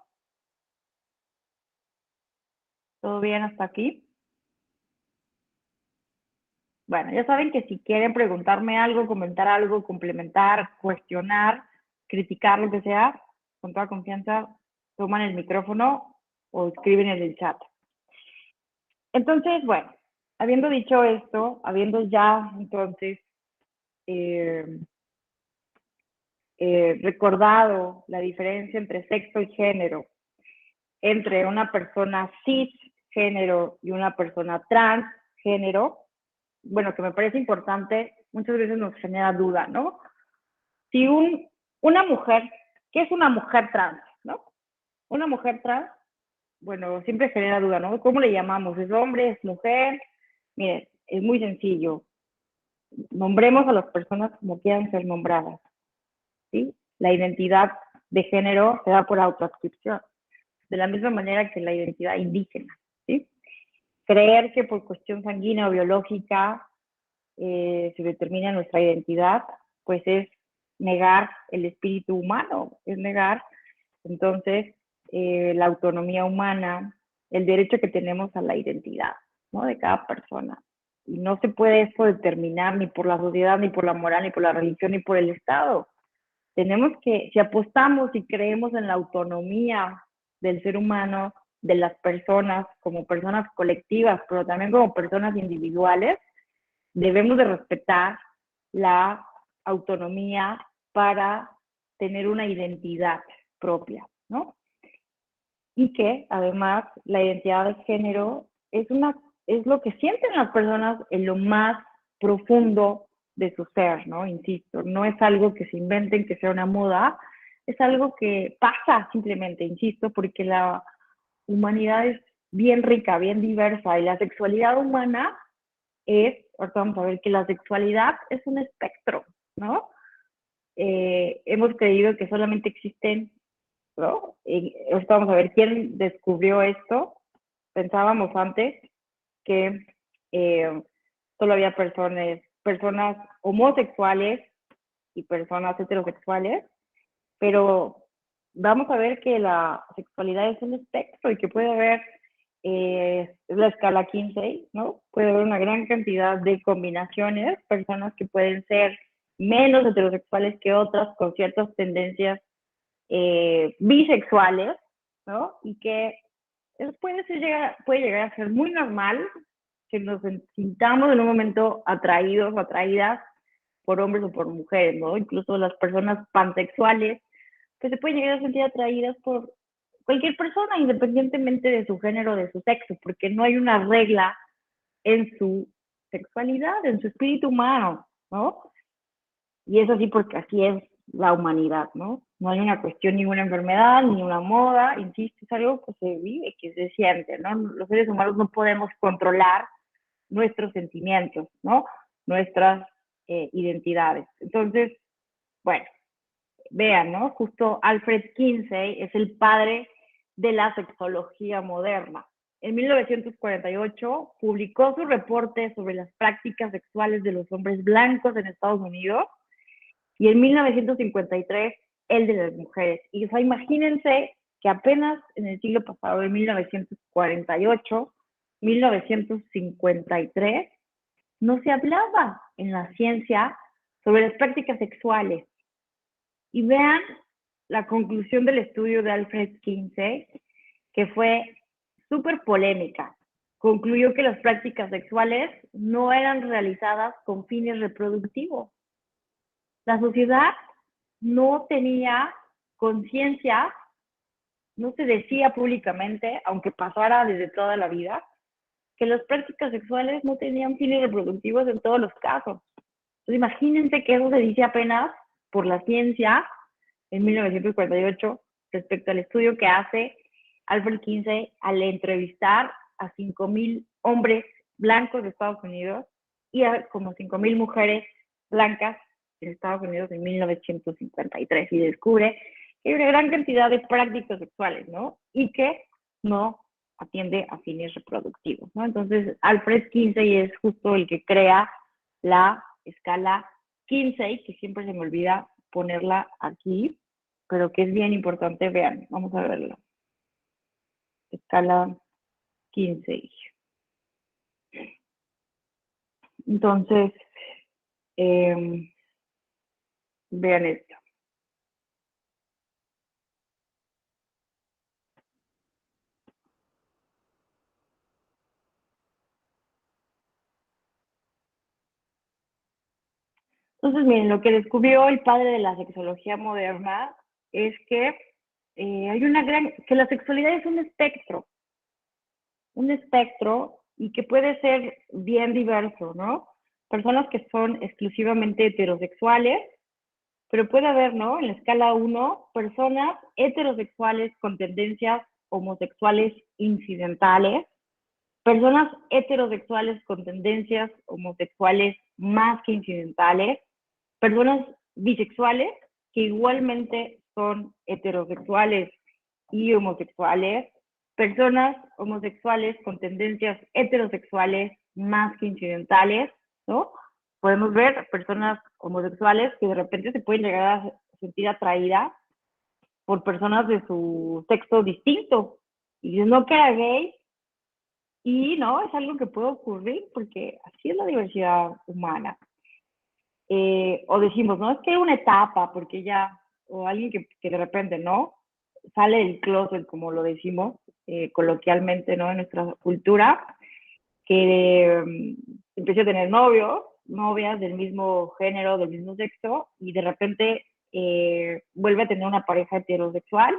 ¿Todo bien hasta aquí? Bueno, ya saben que si quieren preguntarme algo, comentar algo, complementar, cuestionar, criticar, lo que sea, con toda confianza, toman el micrófono o escriben en el chat. Entonces, bueno, habiendo dicho esto, habiendo ya entonces recordado la diferencia entre sexo y género, entre una persona cisgénero y una persona transgénero, bueno, que me parece importante, muchas veces nos genera duda, ¿no? Si una mujer, ¿qué es una mujer trans, no? Una mujer trans, bueno, siempre genera duda, ¿no? ¿Cómo le llamamos? ¿Es hombre? ¿Es mujer? Miren, es muy sencillo. Nombremos a las personas como quieran ser nombradas, ¿sí? La identidad de género se da por autoadscripción, de la misma manera que la identidad indígena, ¿sí? Creer que por cuestión sanguínea o biológica se determina nuestra identidad, pues es negar el espíritu humano, es negar entonces la autonomía humana, el derecho que tenemos a la identidad, ¿no?, de cada persona. Y no se puede esto determinar ni por la sociedad, ni por la moral, ni por la religión, ni por el Estado. Tenemos que, si apostamos y creemos en la autonomía del ser humano, de las personas, como personas colectivas, pero también como personas individuales, debemos de respetar la autonomía para tener una identidad propia, ¿no? Y que además la identidad de género es lo que sienten las personas en lo más profundo de su ser, ¿no? Insisto, no es algo que se inventen, que sea una moda, es algo que pasa simplemente, insisto, porque la humanidad es bien rica, bien diversa, y la sexualidad humana ahorita vamos a ver que la sexualidad es un espectro, ¿no? Hemos creído que solamente existen, ¿no? Ahorita vamos a ver quién descubrió esto. Pensábamos antes que solo había personas homosexuales y personas heterosexuales, pero vamos a ver que la sexualidad es un espectro y que puede haber la escala 15, ¿no? Puede haber una gran cantidad de combinaciones, personas que pueden ser menos heterosexuales que otras, con ciertas tendencias bisexuales, ¿no? Y que eso puede llegar a ser muy normal, que nos sintamos en un momento atraídos o atraídas por hombres o por mujeres, ¿no? Incluso las personas pansexuales, que se pueden llegar a sentir atraídas por cualquier persona, independientemente de su género, de su sexo, porque no hay una regla en su sexualidad, en su espíritu humano, ¿no? Y es así porque así es la humanidad, ¿no? No hay una cuestión, ni una enfermedad, ni una moda, insisto, es algo que se vive, que se siente, ¿no? Los seres humanos no podemos controlar nuestros sentimientos, ¿no? Nuestras identidades. Entonces, bueno, vean, ¿no? Justo Alfred Kinsey es el padre de la sexología moderna, en 1948 publicó su reporte sobre las prácticas sexuales de los hombres blancos en Estados Unidos y en 1953 el de las mujeres. Y o sea, imagínense que apenas en el siglo pasado, en 1948, 1953, no se hablaba en la ciencia sobre las prácticas sexuales. Y vean la conclusión del estudio de Alfred Kinsey, que fue súper polémica. Concluyó que las prácticas sexuales no eran realizadas con fines reproductivos. La sociedad no tenía conciencia, no se decía públicamente, aunque pasara desde toda la vida, que las prácticas sexuales no tenían fines reproductivos en todos los casos. Entonces, imagínense que eso se dice apenas por la ciencia en 1948 respecto al estudio que hace Alfred Kinsey al entrevistar a 5,000 hombres blancos de Estados Unidos y a como 5,000 mujeres blancas en Estados Unidos en 1953 y descubre que hay una gran cantidad de prácticas sexuales, ¿no? Y que no atiende a fines reproductivos, ¿no? Entonces, Alfred Kinsey es justo el que crea la escala Kinsey, que siempre se me olvida ponerla aquí, pero que es bien importante, vean, vamos a verla. Escala Kinsey. Entonces, vean esto. Entonces, miren, lo que descubrió el padre de la sexología moderna es que hay una gran, que la sexualidad es un espectro y que puede ser bien diverso, ¿no? Personas que son exclusivamente heterosexuales, pero puede haber, ¿no? En la escala 1, personas heterosexuales con tendencias homosexuales incidentales, personas heterosexuales con tendencias homosexuales más que incidentales, personas bisexuales que igualmente son heterosexuales y homosexuales, personas homosexuales con tendencias heterosexuales más que incidentales, ¿no? Podemos ver personas homosexuales que de repente se pueden llegar a sentir atraídas por personas de su sexo distinto. Y no que era gay, y no, es algo que puede ocurrir porque así es la diversidad humana. O decimos, no, es que es una etapa, porque ya, o alguien que de repente, ¿no? Sale del closet, como lo decimos coloquialmente, ¿no? En nuestra cultura, que empieza a tener novios, novias del mismo género, del mismo sexo, y de repente vuelve a tener una pareja heterosexual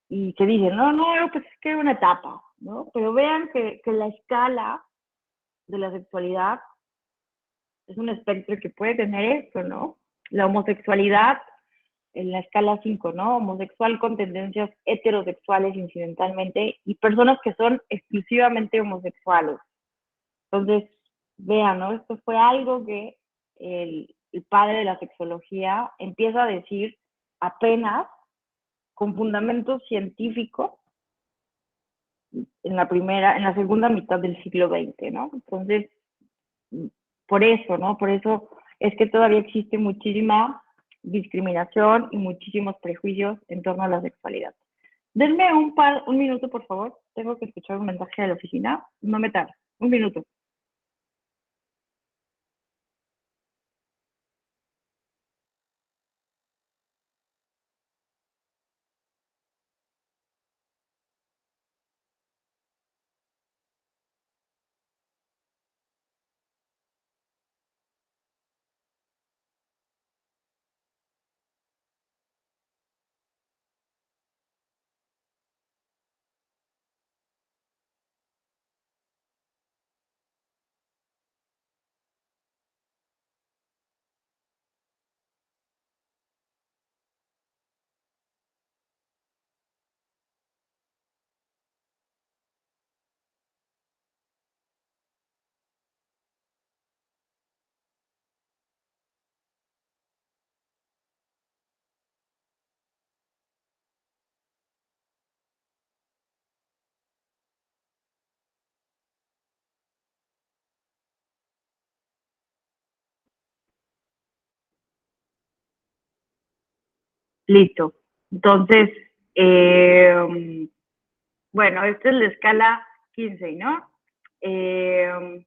y que dicen, no, no, pues es que es una etapa, ¿no? Pero vean que la escala de la sexualidad es un espectro que puede tener esto, ¿no? La homosexualidad en la escala 5, ¿no? Homosexual con tendencias heterosexuales incidentalmente y personas que son exclusivamente homosexuales. Entonces, vean, ¿no? Esto fue algo que el padre de la sexología empieza a decir apenas con fundamentos científicos en la segunda mitad del siglo XX, ¿no? Entonces, por eso, ¿no? Por eso es que todavía existe muchísima discriminación y muchísimos prejuicios en torno a la sexualidad. Denme un minuto, por favor. Tengo que escuchar un mensaje de la oficina. No me tardo. Un minuto. Listo. Entonces, bueno, esta es la escala 15, ¿no? En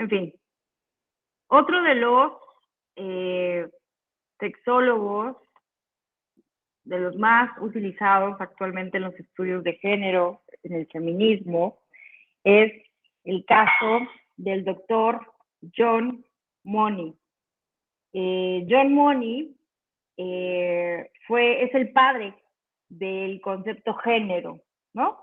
fin, otro de los sexólogos, de los más utilizados actualmente en los estudios de género, en el feminismo, es el caso del doctor John Money. John Money es el padre del concepto género, ¿no?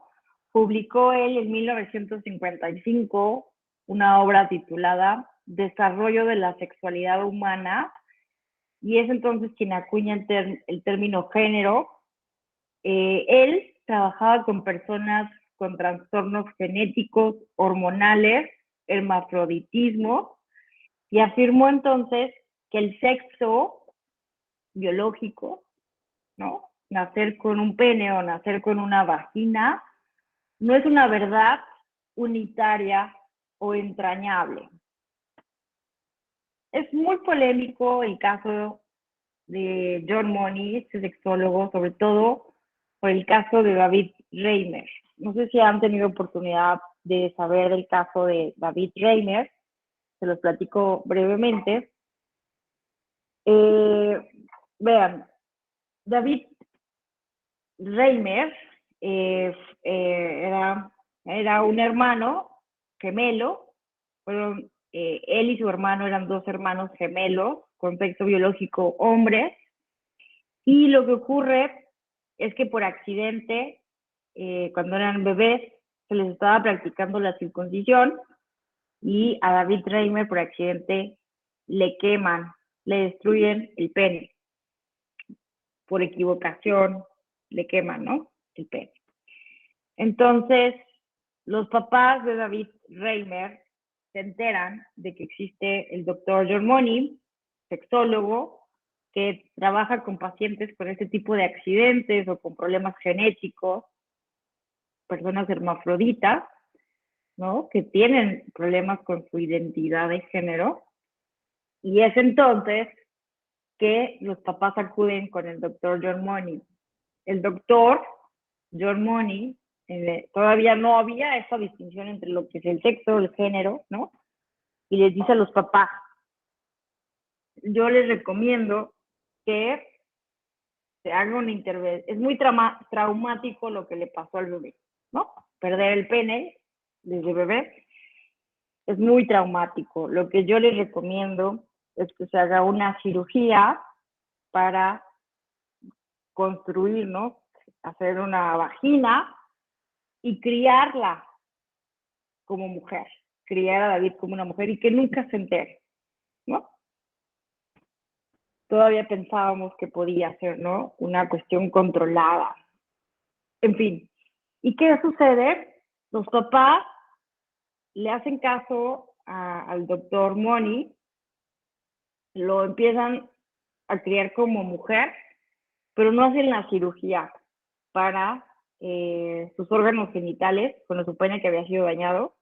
Publicó él en 1955 una obra titulada Desarrollo de la Sexualidad Humana, y es entonces quien acuña el término género. Él trabajaba con personas con trastornos genéticos, hormonales, hermafroditismo, y afirmó entonces que el sexo biológico, ¿no? Nacer con un pene o nacer con una vagina, no es una verdad unitaria o entrañable. Es muy polémico el caso de John Money, este sexólogo, sobre todo por el caso de David Reimer. No sé si han tenido oportunidad de saber del caso de David Reimer, se los platico brevemente. Vean, David Reimer era un hermano gemelo. Fueron, él y su hermano eran dos hermanos gemelos con sexo biológico hombres, y lo que ocurre es que por accidente, cuando eran bebés, se les estaba practicando la circuncisión, y a David Reimer por accidente le queman, le destruyen el pene. Por equivocación le queman, ¿no? El pene. Entonces, los papás de David Reimer se enteran de que existe el doctor John Money, sexólogo, que trabaja con pacientes con este tipo de accidentes o con problemas genéticos, personas hermafroditas, ¿no? Que tienen problemas con su identidad de género. Y es entonces que los papás acuden con el doctor John Money. El doctor John Money, todavía no había esa distinción entre lo que es el sexo, el género, ¿no? Y les dice a los papás, yo les recomiendo que se haga una intervención. Es muy traumático lo que le pasó al bebé, ¿no? Perder el pene desde bebé es muy traumático. Lo que yo les recomiendo es que se haga una cirugía para construir, ¿no? Hacer una vagina y criarla como mujer, criar a David como una mujer y que nunca se entere, ¿no? Todavía pensábamos que podía ser, ¿no? Una cuestión controlada. En fin, ¿y qué sucede? Los papás le hacen caso al doctor Money, lo empiezan a criar como mujer, pero no hacen la cirugía para sus órganos genitales, cuando supone que había sido dañado,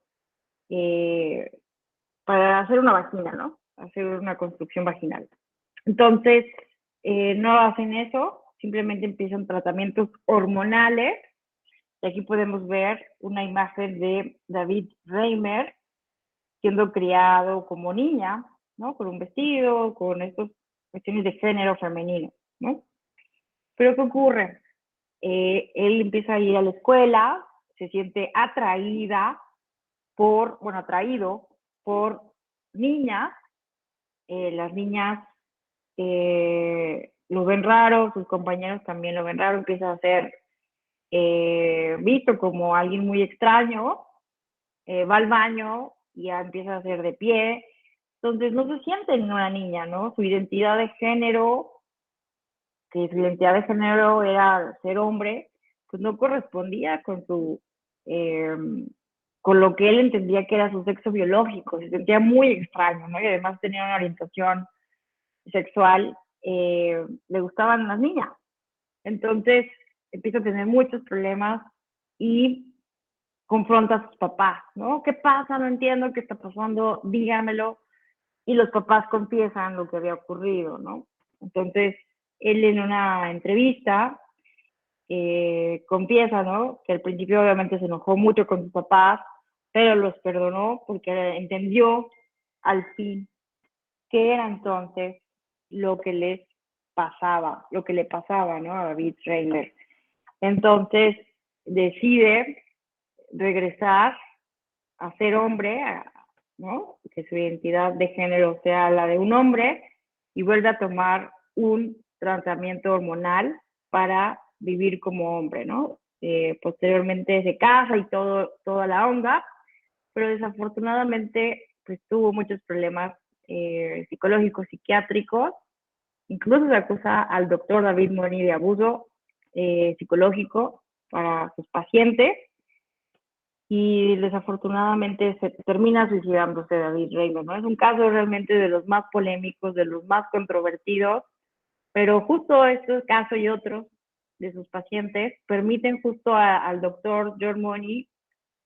para hacer una vagina, ¿no? Hacer una construcción vaginal. Entonces, no hacen eso, simplemente empiezan tratamientos hormonales. Y aquí podemos ver una imagen de David Reimer siendo criado como niña, ¿no? Con un vestido, con estas cuestiones de género femenino, ¿no? Pero ¿qué ocurre? Él empieza a ir a la escuela, se siente atraído por niñas. Las niñas lo ven raro, sus compañeros también lo ven raro, empieza a ser visto como alguien muy extraño, va al baño y ya empieza a hacer de pie. Entonces no se siente en una niña, ¿no? Su identidad de género era ser hombre, pues no correspondía con lo que él entendía que era su sexo biológico. Se sentía muy extraño, ¿no? Y además tenía una orientación sexual, le gustaban las niñas. Entonces empieza a tener muchos problemas y confronta a sus papás, ¿no? ¿Qué pasa? No entiendo qué está pasando, dígamelo. Y los papás confiesan lo que había ocurrido, ¿no? Entonces él en una entrevista confiesa, ¿no? Que al principio obviamente se enojó mucho con sus papás, pero los perdonó porque entendió al fin qué era entonces lo que les pasaba, lo que le pasaba, ¿no? A David Reimer. Entonces decide regresar a ser hombre, ¿no? Que su identidad de género sea la de un hombre y vuelve a tomar un tratamiento hormonal para vivir como hombre, ¿no? Posteriormente se casa y toda la onda, pero desafortunadamente pues tuvo muchos problemas psicológicos, psiquiátricos. Incluso se acusa al doctor David Moni de abuso psicológico para sus pacientes y desafortunadamente se termina suicidándose David Reimer, ¿no? Es un caso realmente de los más polémicos, de los más controvertidos, pero justo este caso y otros de sus pacientes permiten justo al doctor George Moni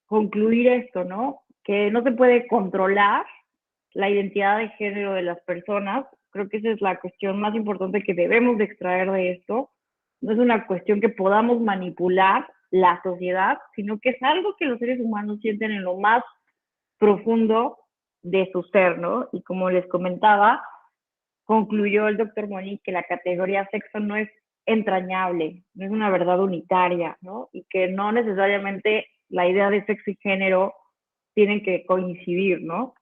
concluir esto, ¿no? Que no se puede controlar la identidad de género de las personas. Creo que esa es la cuestión más importante que debemos de extraer de esto. No es una cuestión que podamos manipular la sociedad, sino que es algo que los seres humanos sienten en lo más profundo de su ser, ¿no? Y como les comentaba, concluyó el doctor Moni que la categoría sexo no es entrañable, no es una verdad unitaria, ¿no? Y que no necesariamente la idea de sexo y género tienen que coincidir, ¿no?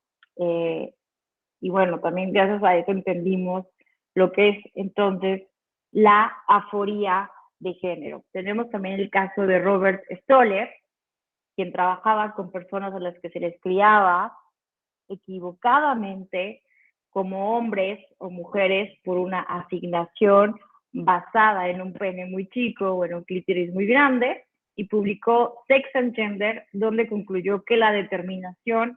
Y bueno, también gracias a eso entendimos lo que es entonces la aforía de género. Tenemos también el caso de Robert Stoller, quien trabajaba con personas a las que se les criaba equivocadamente como hombres o mujeres por una asignación basada en un pene muy chico o en un clítoris muy grande, y publicó Sex and Gender, donde concluyó que la determinación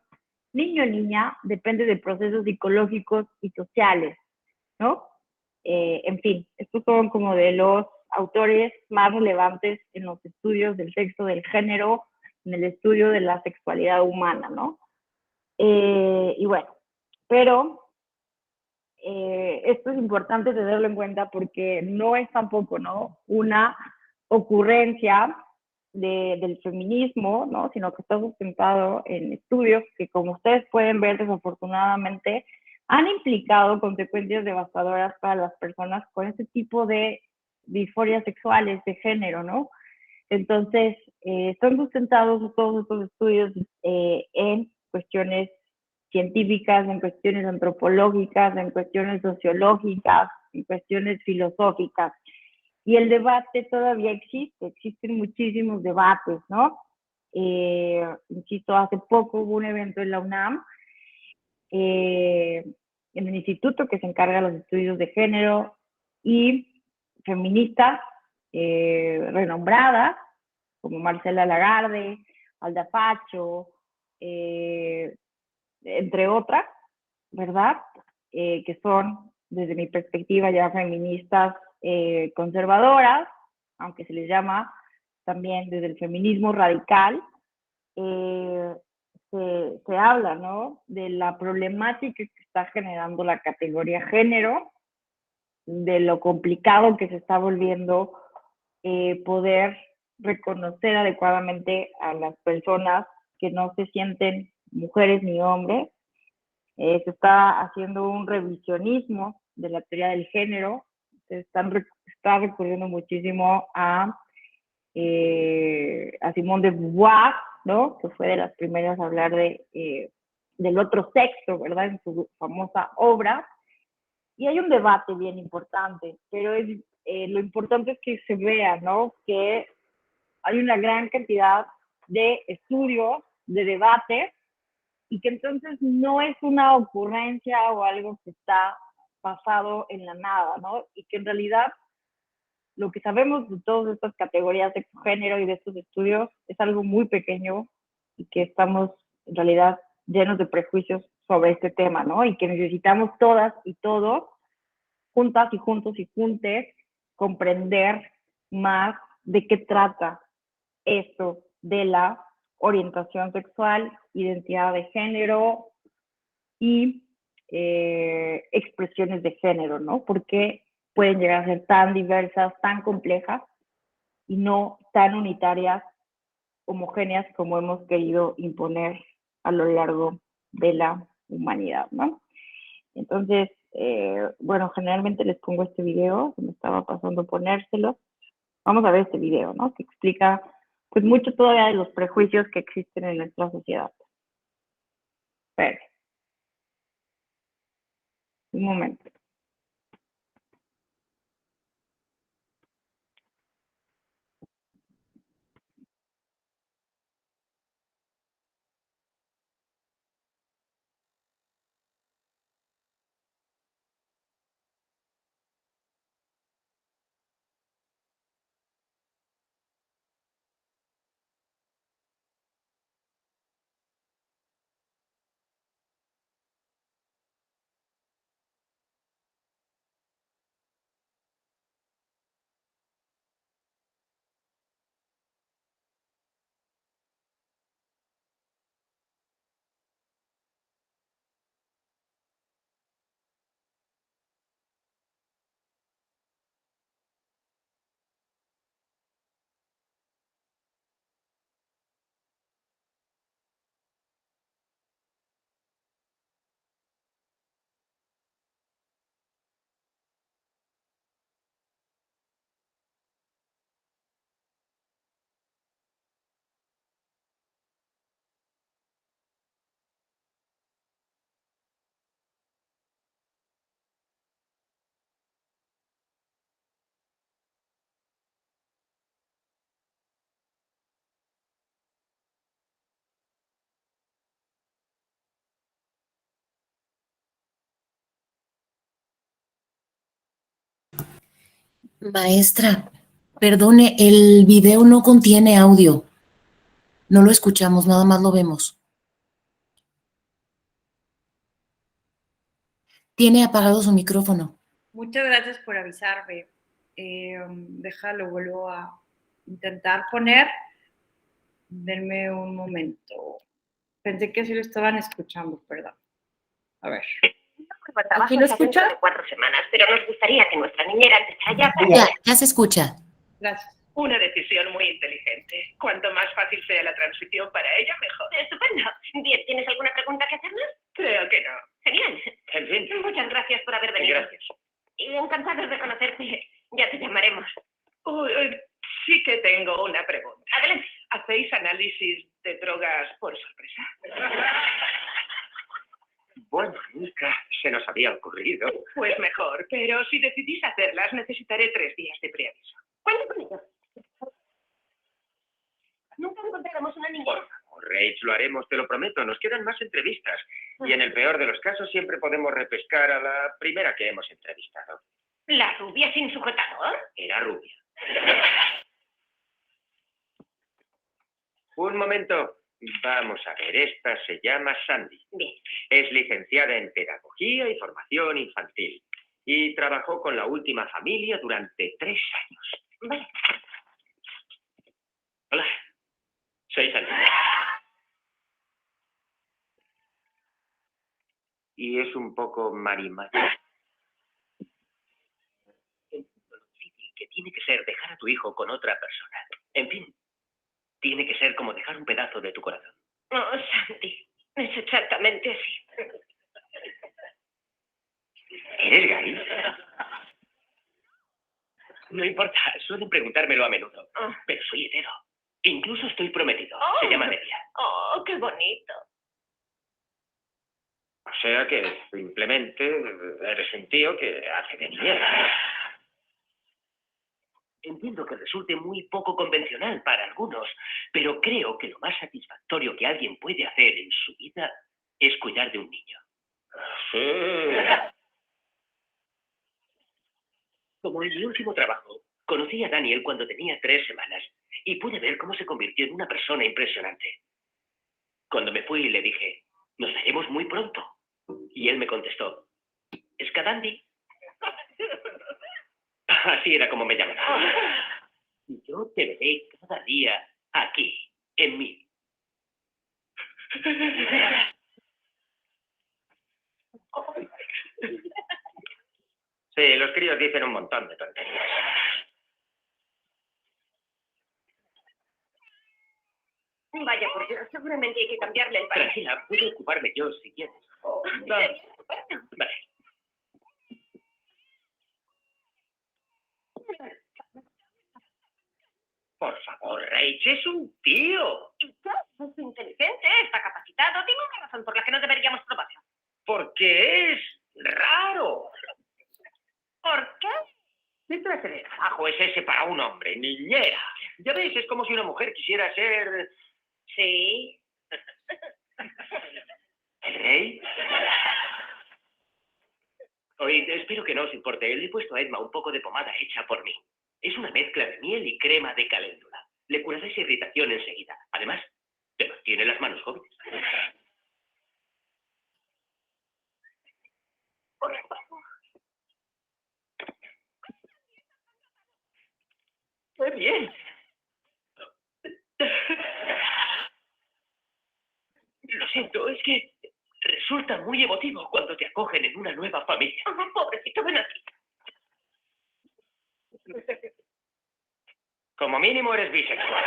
niño-niña depende de procesos psicológicos y sociales, ¿no? En fin, estos son como de los autores más relevantes en los estudios del sexo, del género, en el estudio de la sexualidad humana, ¿no? Y bueno, pero esto es importante tenerlo en cuenta porque no es tampoco, ¿no?, una ocurrencia del feminismo, ¿no?, sino que está sustentado en estudios que, como ustedes pueden ver, desafortunadamente han implicado consecuencias devastadoras para las personas con este tipo de disforias sexuales de género, ¿no? Entonces, están sustentados todos estos estudios en cuestiones científicas, en cuestiones antropológicas, en cuestiones sociológicas, en cuestiones filosóficas. Y el debate todavía existe, existen muchísimos debates, ¿no? Insisto, hace poco hubo un evento en la UNAM, en el instituto que se encarga de los estudios de género, y feministas renombradas, como Marcela Lagarde, Alda Facho, entre otras, ¿verdad? Que son, desde mi perspectiva, ya feministas conservadoras, aunque se les llama también desde el feminismo radical. Se habla, ¿no?, de la problemática que está generando la categoría género, de lo complicado que se está volviendo poder reconocer adecuadamente a las personas que no se sienten mujeres ni hombres. Se está haciendo un revisionismo de la teoría del género, está recurriendo muchísimo a Simone de Beauvoir, ¿no?, que fue de las primeras a hablar del otro sexo, ¿verdad?, en su famosa obra. Y hay un debate bien importante, pero lo importante es que se vea, ¿no?, que hay una gran cantidad de estudios, de debates, y que entonces no es una ocurrencia o algo que está basado en la nada, ¿no? Y que en realidad lo que sabemos de todas estas categorías de género y de estos estudios es algo muy pequeño, y que estamos en realidad llenos de prejuicios sobre este tema, ¿no? Y que necesitamos todas y todos, juntas y juntos y juntes, comprender más de qué trata esto de la orientación sexual, identidad de género y expresiones de género, ¿no? Porque pueden llegar a ser tan diversas, tan complejas y no tan unitarias, homogéneas como hemos querido imponer a lo largo de la humanidad, ¿no? Entonces, bueno, generalmente les pongo este video, se me estaba pasando ponérselo. Vamos a ver este video, ¿no? Que explica pues mucho todavía de los prejuicios que existen en nuestra sociedad. Espera, un momento. Maestra, perdone, el video no contiene audio. No lo escuchamos, nada más lo vemos. Tiene apagado su micrófono. Muchas gracias por avisarme. Déjalo, vuelvo a intentar poner. Denme un momento. Pensé que sí lo estaban escuchando, perdón. A ver. ¿Aquí lo escucha? De 4 semanas, pero nos gustaría que nuestra niñera empezara ya. Ya se escucha. Gracias. Una decisión muy inteligente. Cuanto más fácil sea la transición para ella, mejor. Estupendo. Bien, ¿tienes alguna pregunta que hacernos? Creo que no. Genial. En fin. Muchas gracias por haber venido. Gracias. Y encantados de conocerte. Ya te llamaremos. Sí que tengo una pregunta. Adelante. ¿Hacéis análisis de drogas por sorpresa? Bueno, nunca se nos había ocurrido. Pues mejor, pero si decidís hacerlas, necesitaré 3 días de preaviso. Cuenta con ello. Nunca encontraremos una niña. Por favor, Rach, lo haremos, te lo prometo. Nos quedan más entrevistas. Y en el peor de los casos siempre podemos repescar a la primera que hemos entrevistado. ¿La rubia sin sujetador? Era rubia. Un momento. Vamos a ver, esta se llama Sandy. Bien. Es licenciada en Pedagogía y Formación Infantil. Y trabajó con la última familia durante 3 años. Vale. Hola. Soy Sandy. Y es un poco marimacho. Entiendo lo difícil que tiene que ser dejar a tu hijo con otra persona. En fin, tiene que ser como dejar un pedazo de tu corazón. Oh, Sandy, es exactamente así. ¿Eres gay? No importa, suelen preguntármelo a menudo. Pero soy hetero. Incluso estoy prometido. Se llama Delia. Oh, qué bonito. O sea que simplemente eres un tío que hace de mierda. Entiendo que resulte muy poco convencional para algunos, pero creo que lo más satisfactorio que alguien puede hacer en su vida es cuidar de un niño. Sí. Como en mi último trabajo, conocí a Daniel cuando tenía 3 semanas y pude ver cómo se convirtió en una persona impresionante. Cuando me fui le dije, nos veremos muy pronto. Y él me contestó, Skadandi. Así era como me llamaba. Y yo te veré cada día aquí, en mí. Sí, los críos dicen un montón de tonterías. Vaya, por Dios, seguramente hay que cambiarle el país. Tranquila, puedo ocuparme yo si quieres. Sería estupendo. Vale. Por favor, Rach, es un tío. ¿Y qué? Es inteligente, está capacitado. Dime una razón por la que no deberíamos probarlo. Porque es raro. ¿Por qué? ¿Qué clase de trabajo es ese para un hombre? Niñera. Ya ves, es como si una mujer quisiera ser... Sí. ¿El rey? Oye, espero que no os importe. Le he puesto a Edma un poco de pomada hecha por mí. Es una mezcla de miel y crema de caléndula. Le curará esa irritación enseguida. Además, te mantiene las manos jóvenes. ¡Qué bien! Lo siento, es que resulta muy emotivo cuando te acogen en una nueva familia. Pobrecito, ven aquí. Como mínimo eres bisexual.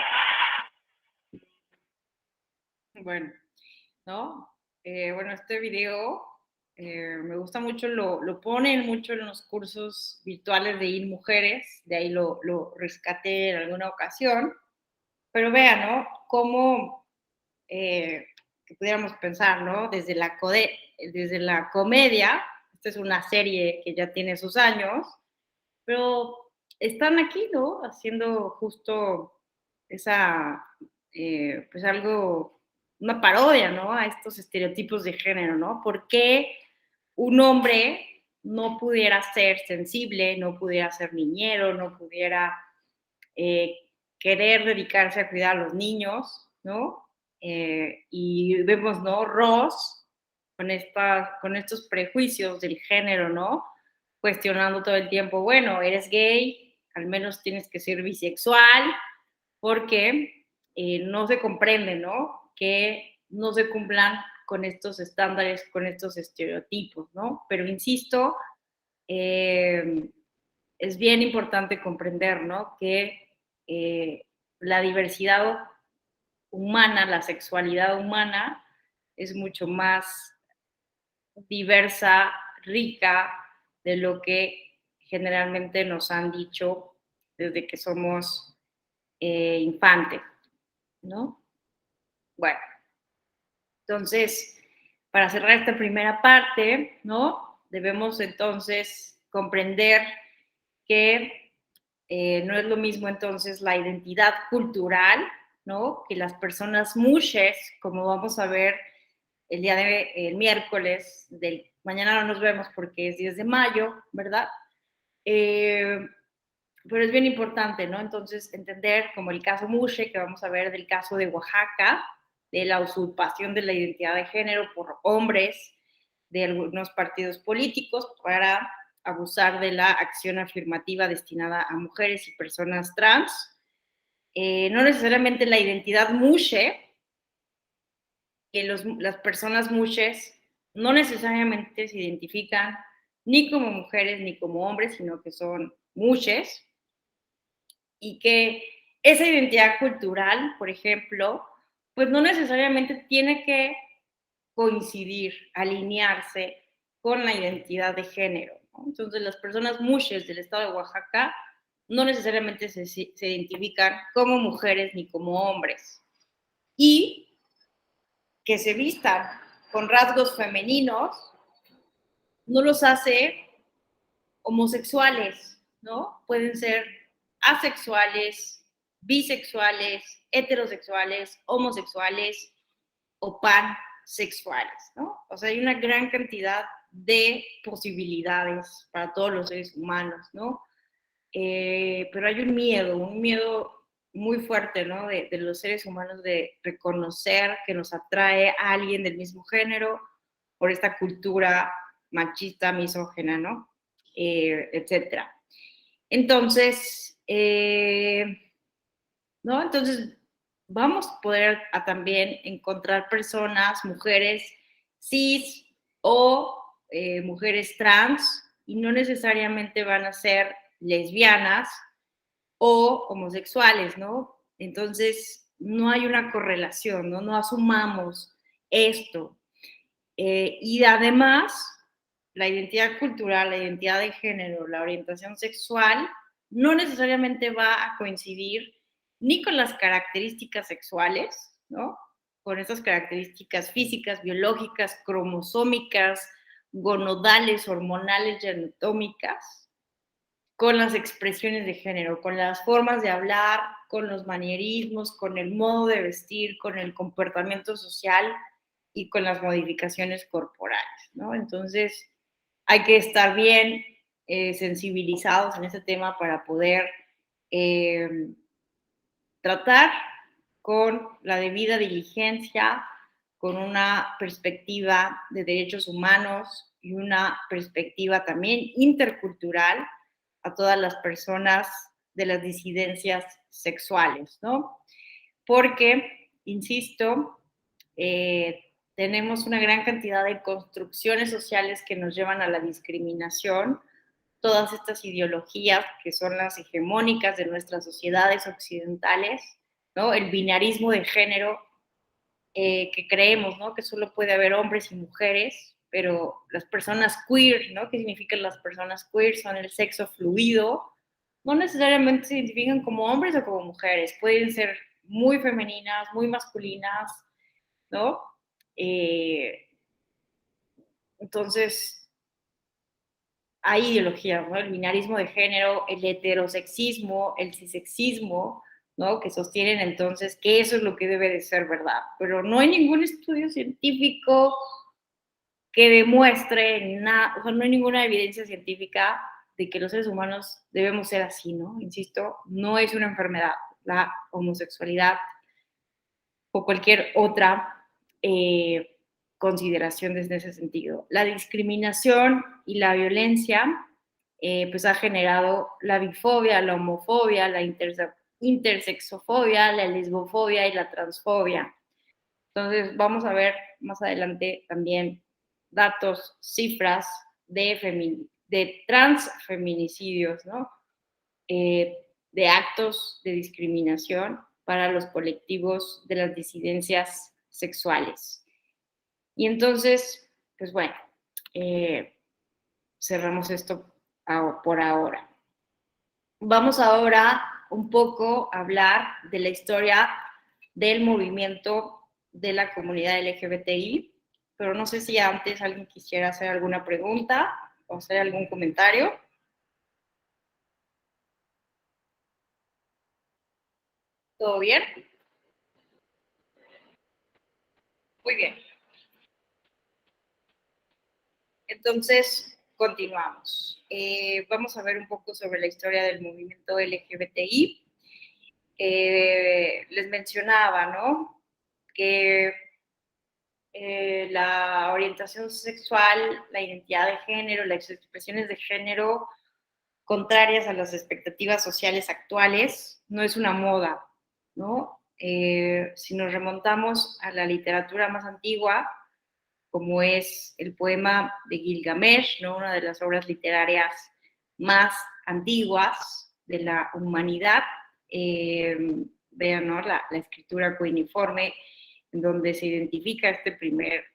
Bueno, ¿no? Bueno, este video me gusta mucho, lo ponen mucho en los cursos virtuales de IN Mujeres, de ahí lo rescaté en alguna ocasión, pero vean, ¿no? Cómo que pudiéramos pensar, ¿no? Desde la comedia, esta es una serie que ya tiene sus años, pero están aquí, ¿no? Haciendo justo esa, pues algo, una parodia, ¿no? A estos estereotipos de género, ¿no? ¿Por qué un hombre no pudiera ser sensible, no pudiera ser niñero, no pudiera querer dedicarse a cuidar a los niños, ¿no? Y vemos, ¿no? Ross con estos prejuicios del género, ¿no? Cuestionando todo el tiempo, bueno, eres gay, al menos tienes que ser bisexual, porque no se comprende, ¿no? Que no se cumplan con estos estándares, con estos estereotipos, ¿no? Pero insisto, es bien importante comprender, ¿no? Que la diversidad humana, la sexualidad humana es mucho más diversa, rica de lo que generalmente nos han dicho desde que somos infantes, ¿no? Bueno, entonces, para cerrar esta primera parte, ¿no? Debemos entonces comprender que no es lo mismo entonces la identidad cultural, ¿no? Que las personas mushes, como vamos a ver el miércoles, mañana no nos vemos porque es 10 de mayo, ¿verdad? Pero es bien importante, ¿no? Entonces, entender como el caso Mushe, que vamos a ver del caso de Oaxaca, de la usurpación de la identidad de género por hombres de algunos partidos políticos para abusar de la acción afirmativa destinada a mujeres y personas trans. No necesariamente la identidad Mushe, que las personas mushes no necesariamente se identifican ni como mujeres ni como hombres, sino que son mushes, y que esa identidad cultural, por ejemplo, pues no necesariamente tiene que coincidir, alinearse con la identidad de género, ¿no? Entonces, las personas mushes del estado de Oaxaca no necesariamente se identifican como mujeres ni como hombres. Y que se vistan con rasgos femeninos no los hace homosexuales, ¿no? Pueden ser asexuales, bisexuales, heterosexuales, homosexuales o pansexuales, ¿no? O sea, hay una gran cantidad de posibilidades para todos los seres humanos, ¿no? Pero hay un miedo muy fuerte, ¿no? De los seres humanos de reconocer que nos atrae a alguien del mismo género por esta cultura machista, misógena, ¿no? Etcétera. Entonces, ¿no? Entonces, vamos a poder también encontrar personas, mujeres cis o mujeres trans, y no necesariamente van a ser lesbianas o homosexuales, ¿no? Entonces, no hay una correlación, ¿no? No asumamos esto. Y además, la identidad cultural, la identidad de género, la orientación sexual, no necesariamente va a coincidir ni con las características sexuales, ¿no? Con esas características físicas, biológicas, cromosómicas, gonodales, hormonales y anatómicas, con las expresiones de género, con las formas de hablar, con los manierismos, con el modo de vestir, con el comportamiento social y con las modificaciones corporales, ¿no? Entonces, hay que estar bien sensibilizados en este tema para poder tratar con la debida diligencia, con una perspectiva de derechos humanos y una perspectiva también intercultural a todas las personas de las disidencias sexuales, ¿no? Porque, insisto, tenemos una gran cantidad de construcciones sociales que nos llevan a la discriminación, todas estas ideologías que son las hegemónicas de nuestras sociedades occidentales, ¿no? El binarismo de género que creemos, ¿no? Que solo puede haber hombres y mujeres, pero las personas queer, ¿no? ¿Qué significan las personas queer? Son el sexo fluido, no necesariamente se identifican como hombres o como mujeres, pueden ser muy femeninas, muy masculinas, ¿no? Entonces, hay ideologías, ¿no? El binarismo de género, el heterosexismo, el cisexismo, ¿no? Que sostienen entonces que eso es lo que debe de ser verdad. Pero no hay ningún estudio científico que demuestre nada, o sea, no hay ninguna evidencia científica de que los seres humanos debemos ser así, ¿no? Insisto, no es una enfermedad. La homosexualidad o cualquier otra consideración desde ese sentido. La discriminación y la violencia pues ha generado la bifobia, la homofobia, la intersexofobia, la lesbofobia y la transfobia. Entonces vamos a ver más adelante también datos, cifras de transfeminicidios, ¿no? De actos de discriminación para los colectivos de las disidencias sexuales. Y entonces, pues bueno, cerramos esto por ahora. Vamos ahora un poco a hablar de la historia del movimiento de la comunidad LGBTI, pero no sé si antes alguien quisiera hacer alguna pregunta o hacer algún comentario. ¿Todo bien? Muy bien. Entonces, continuamos. Vamos a ver un poco sobre la historia del movimiento LGBTI. Les mencionaba, ¿no? Que la orientación sexual, la identidad de género, las expresiones de género contrarias a las expectativas sociales actuales no es una moda, ¿no? Si nos remontamos a la literatura más antigua, como es el poema de Gilgamesh, ¿no? Una de las obras literarias más antiguas de la humanidad. Vean, ¿no? La escritura cuneiforme, en donde se identifica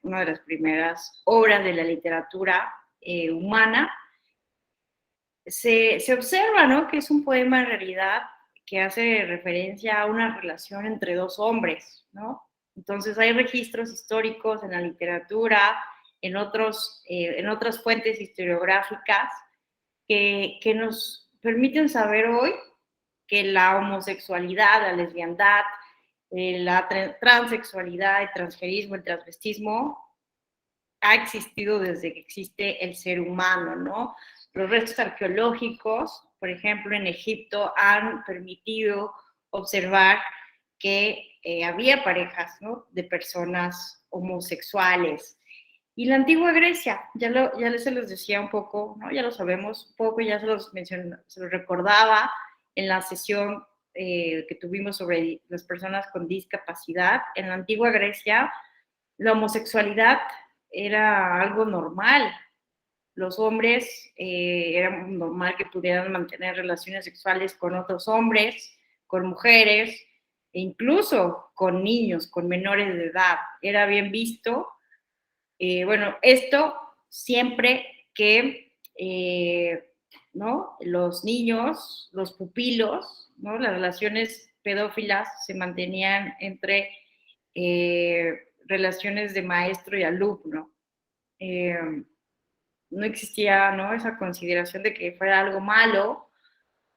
una de las primeras obras de la literatura humana. Se observa, ¿no? Que es un poema en realidad que hace referencia a una relación entre dos hombres, ¿no? Entonces hay registros históricos en la literatura, en otras fuentes historiográficas que nos permiten saber hoy que la homosexualidad, la lesbiandad, la transexualidad, el transgerismo, el transvestismo ha existido desde que existe el ser humano, ¿no? Los restos arqueológicos, por ejemplo, en Egipto, han permitido observar que había parejas, ¿no? De personas homosexuales. Y la antigua Grecia, ya se los decía un poco, ¿no? Ya lo sabemos un poco, ya se los recordaba en la sesión que tuvimos sobre las personas con discapacidad. En la antigua Grecia, la homosexualidad era algo normal, Los hombres era normal que pudieran mantener relaciones sexuales con otros hombres, con mujeres, e incluso con niños, con menores de edad. Era bien visto. Bueno, esto siempre que ¿no? Los niños, los pupilos, ¿no? Las relaciones pedófilas se mantenían entre relaciones de maestro y alumno. No existía, ¿no? Esa consideración de que fuera algo malo,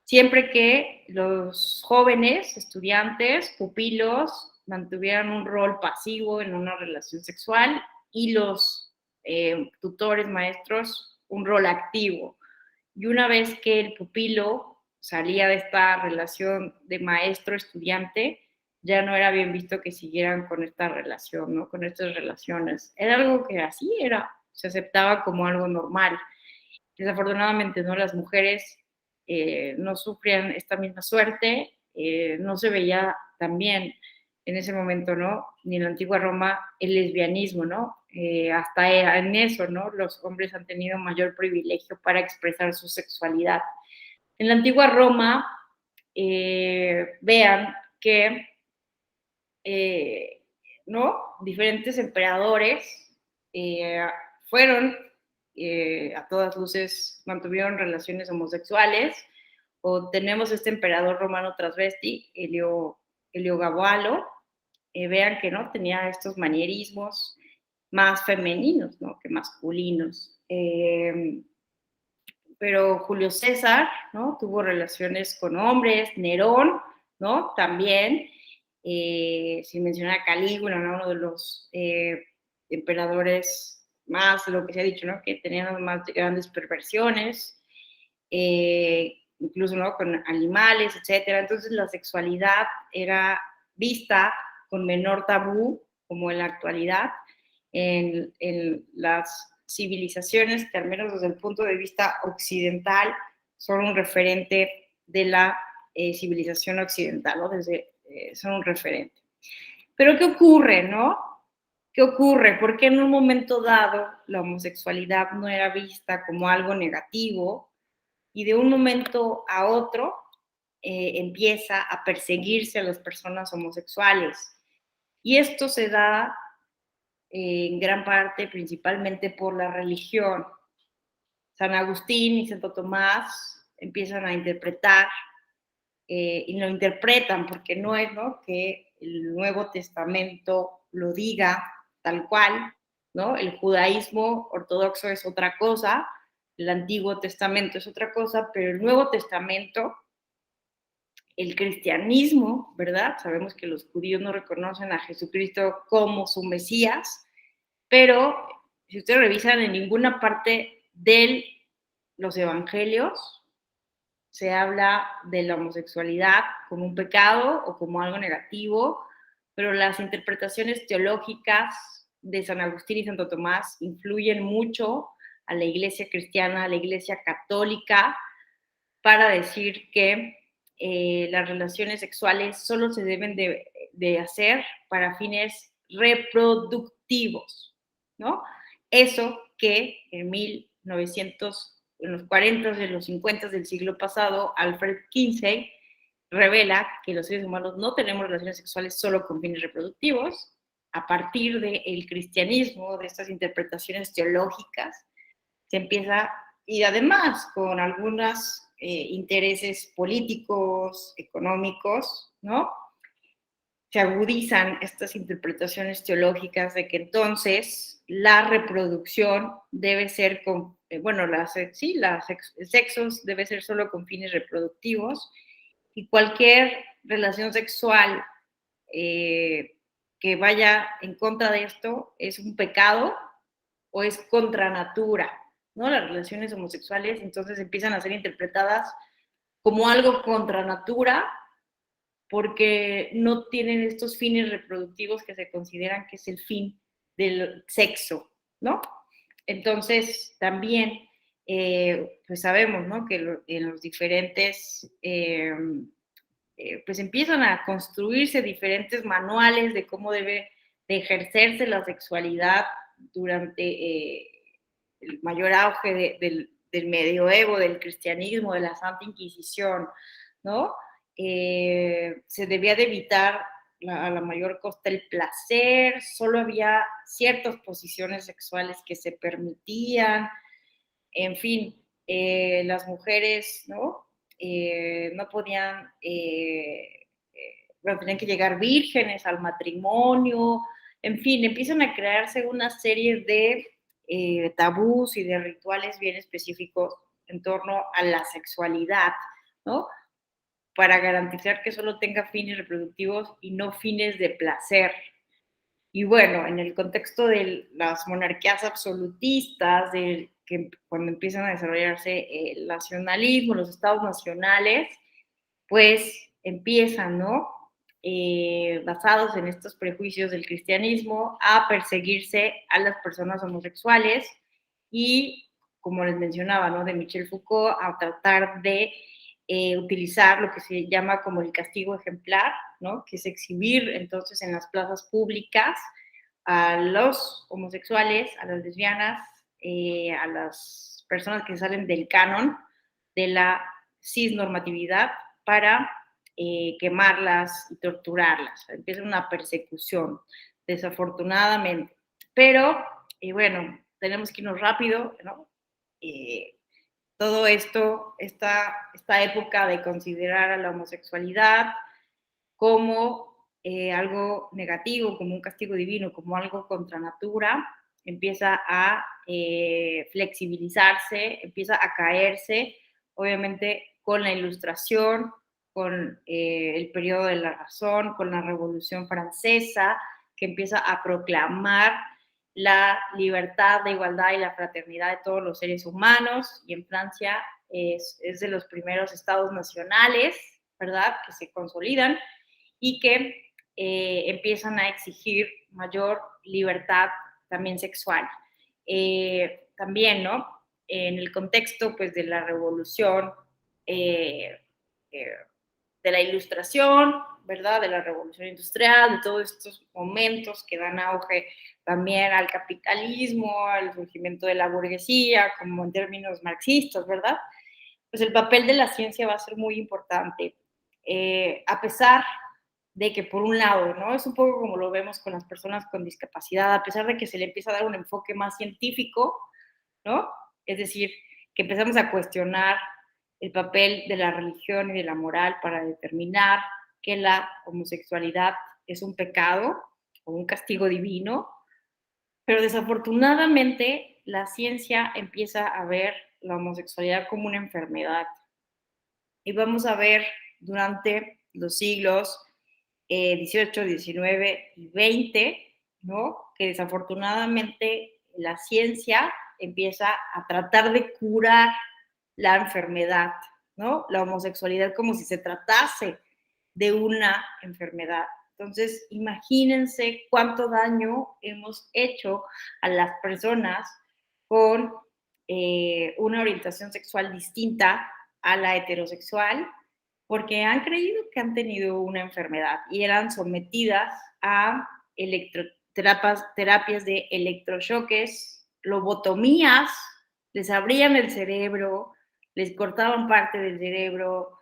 siempre que los jóvenes, estudiantes, pupilos, mantuvieran un rol pasivo en una relación sexual y los tutores, maestros, un rol activo. Y una vez que el pupilo salía de esta relación de maestro-estudiante, ya no era bien visto que siguieran con esta relación, ¿no? Con estas relaciones. Era algo que así era, se aceptaba como algo normal. Desafortunadamente, ¿no? Las mujeres no sufrían esta misma suerte, no se veía también en ese momento, ¿no? Ni en la antigua Roma el lesbianismo, ¿no? Hasta en eso, ¿no? Los hombres han tenido mayor privilegio para expresar su sexualidad. En la antigua Roma, vean que, ¿no? Diferentes emperadores fueron, a todas luces, mantuvieron relaciones homosexuales, o tenemos este emperador romano transvesti, Heliogaballo, vean que no tenía estos manierismos más femeninos, ¿no? Que masculinos. Pero Julio César, ¿no? Tuvo relaciones con hombres, Nerón, ¿no? También, sin mencionar a Calígula, ¿no? Uno de los emperadores más, lo que se ha dicho, ¿no? Que tenían más grandes perversiones, incluso, ¿no? Con animales, etcétera. Entonces la sexualidad era vista con menor tabú, como en la actualidad, en las civilizaciones que al menos desde el punto de vista occidental son un referente de la civilización occidental, ¿no? Son un referente. Pero ¿qué ocurre, no? ¿Qué ocurre? Porque en un momento dado la homosexualidad no era vista como algo negativo y de un momento a otro empieza a perseguirse a las personas homosexuales? Y esto se da en gran parte principalmente por la religión. San Agustín y Santo Tomás empiezan a interpretar y lo interpretan porque no es, ¿no?, que el Nuevo Testamento lo diga tal cual, ¿no? El judaísmo ortodoxo es otra cosa, el Antiguo Testamento es otra cosa, pero el Nuevo Testamento, el cristianismo, ¿verdad? Sabemos que los judíos no reconocen a Jesucristo como su Mesías, pero si ustedes revisan en ninguna parte de los evangelios se habla de la homosexualidad como un pecado o como algo negativo, pero las interpretaciones teológicas de San Agustín y Santo Tomás influyen mucho a la iglesia cristiana, a la iglesia católica, para decir que las relaciones sexuales solo se deben de hacer para fines reproductivos, ¿no? Eso que en 1900, en los 40 de los 50 del siglo pasado, Alfred Kinsey revela que los seres humanos no tenemos relaciones sexuales solo con fines reproductivos. A partir del cristianismo, de estas interpretaciones teológicas, se empieza, y además con algunos intereses políticos, económicos, ¿no? Se agudizan estas interpretaciones teológicas de que entonces la reproducción debe ser con, bueno, el sexo debe ser solo con fines reproductivos, y cualquier relación sexual que vaya en contra de esto es un pecado o es contra natura, ¿no? Las relaciones homosexuales entonces empiezan a ser interpretadas como algo contra natura porque no tienen estos fines reproductivos que se consideran que es el fin del sexo, ¿no? Entonces, también, pues sabemos, ¿no?, que en los diferentes, pues empiezan a construirse diferentes manuales de cómo debe de ejercerse la sexualidad durante el mayor auge del medioevo, del cristianismo, de la Santa Inquisición, ¿no? Se debía de evitar a la mayor costa el placer, solo había ciertas posiciones sexuales que se permitían, en fin, las mujeres, ¿no? No podían, bueno, tenían que llegar vírgenes al matrimonio, en fin, empiezan a crearse una serie de tabús y de rituales bien específicos en torno a la sexualidad, ¿no? Para garantizar que solo tenga fines reproductivos y no fines de placer. Y bueno, en el contexto de las monarquías absolutistas, cuando empiezan a desarrollarse el nacionalismo, los estados nacionales, pues empiezan, ¿no? Basados en estos prejuicios del cristianismo, a perseguirse a las personas homosexuales y, como les mencionaba, ¿no? De Michel Foucault, a tratar de utilizar lo que se llama como el castigo ejemplar, ¿no? Que es exhibir entonces en las plazas públicas a los homosexuales, a las lesbianas, a las personas que salen del canon de la cisnormatividad para quemarlas y torturarlas. Empieza una persecución, desafortunadamente. Pero, bueno, tenemos que irnos rápido, ¿no? Todo esto, esta época de considerar a la homosexualidad como algo negativo, como un castigo divino, como algo contra natura, empieza a flexibilizarse, empieza a caerse, obviamente con la Ilustración, con el periodo de la razón, con la Revolución Francesa, que empieza a proclamar la libertad, la igualdad y la fraternidad de todos los seres humanos, y en Francia es de los primeros estados nacionales, ¿verdad?, que se consolidan y que empiezan a exigir mayor libertad también sexual. También, ¿no?, en el contexto, pues, de la Revolución, de la Ilustración, ¿verdad?, de la Revolución Industrial, de todos estos momentos que dan auge también al capitalismo, al surgimiento de la burguesía, como en términos marxistas, ¿verdad? Pues el papel de la ciencia va a ser muy importante. A pesar de que, por un lado, ¿no?, es un poco como lo vemos con las personas con discapacidad, a pesar de que se le empieza a dar un enfoque más científico, ¿no? Es decir, que empezamos a cuestionar el papel de la religión y de la moral para determinar que la homosexualidad es un pecado o un castigo divino, pero desafortunadamente la ciencia empieza a ver la homosexualidad como una enfermedad. Y vamos a ver durante los siglos XVIII, XIX y XX, ¿no?, que desafortunadamente la ciencia empieza a tratar de curar la enfermedad, ¿no? La homosexualidad, como si se tratase de una enfermedad. Entonces, imagínense cuánto daño hemos hecho a las personas con una orientación sexual distinta a la heterosexual, porque han creído que han tenido una enfermedad y eran sometidas a terapias de electrochoques, lobotomías, les abrían el cerebro, les cortaban parte del cerebro,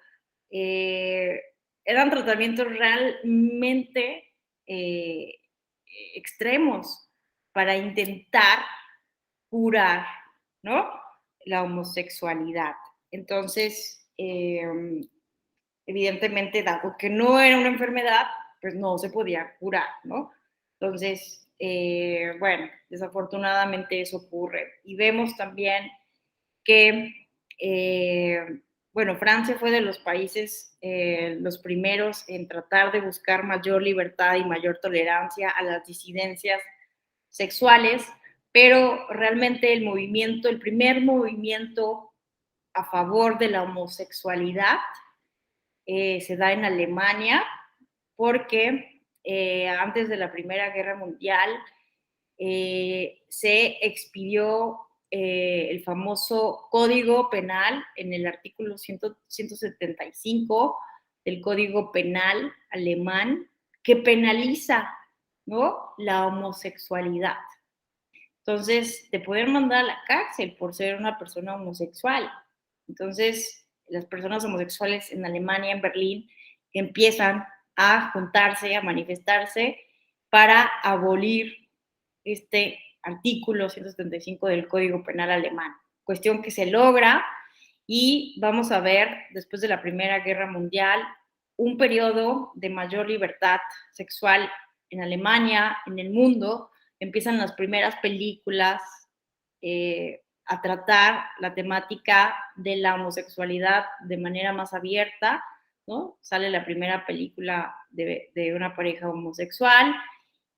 eran tratamientos realmente extremos para intentar curar, ¿no?, la homosexualidad. Entonces, evidentemente, dado que no era una enfermedad, pues no se podía curar, ¿no? Entonces, bueno, desafortunadamente eso ocurre. Y vemos también que, bueno, Francia fue de los países los primeros en tratar de buscar mayor libertad y mayor tolerancia a las disidencias sexuales, pero realmente el primer movimiento a favor de la homosexualidad se da en Alemania, porque antes de la Primera Guerra Mundial se expidió el famoso Código Penal en el artículo 175 del Código Penal alemán, que penaliza, ¿no?, la homosexualidad. Entonces, te pueden mandar a la cárcel por ser una persona homosexual. Entonces, las personas homosexuales en Alemania, en Berlín, empiezan a juntarse, a manifestarse para abolir este artículo 175 del Código Penal alemán. Cuestión que se logra y vamos a ver, después de la Primera Guerra Mundial, un periodo de mayor libertad sexual en Alemania, en el mundo. Empiezan las primeras películas a tratar la temática de la homosexualidad de manera más abierta, ¿no? Sale la primera película de una pareja homosexual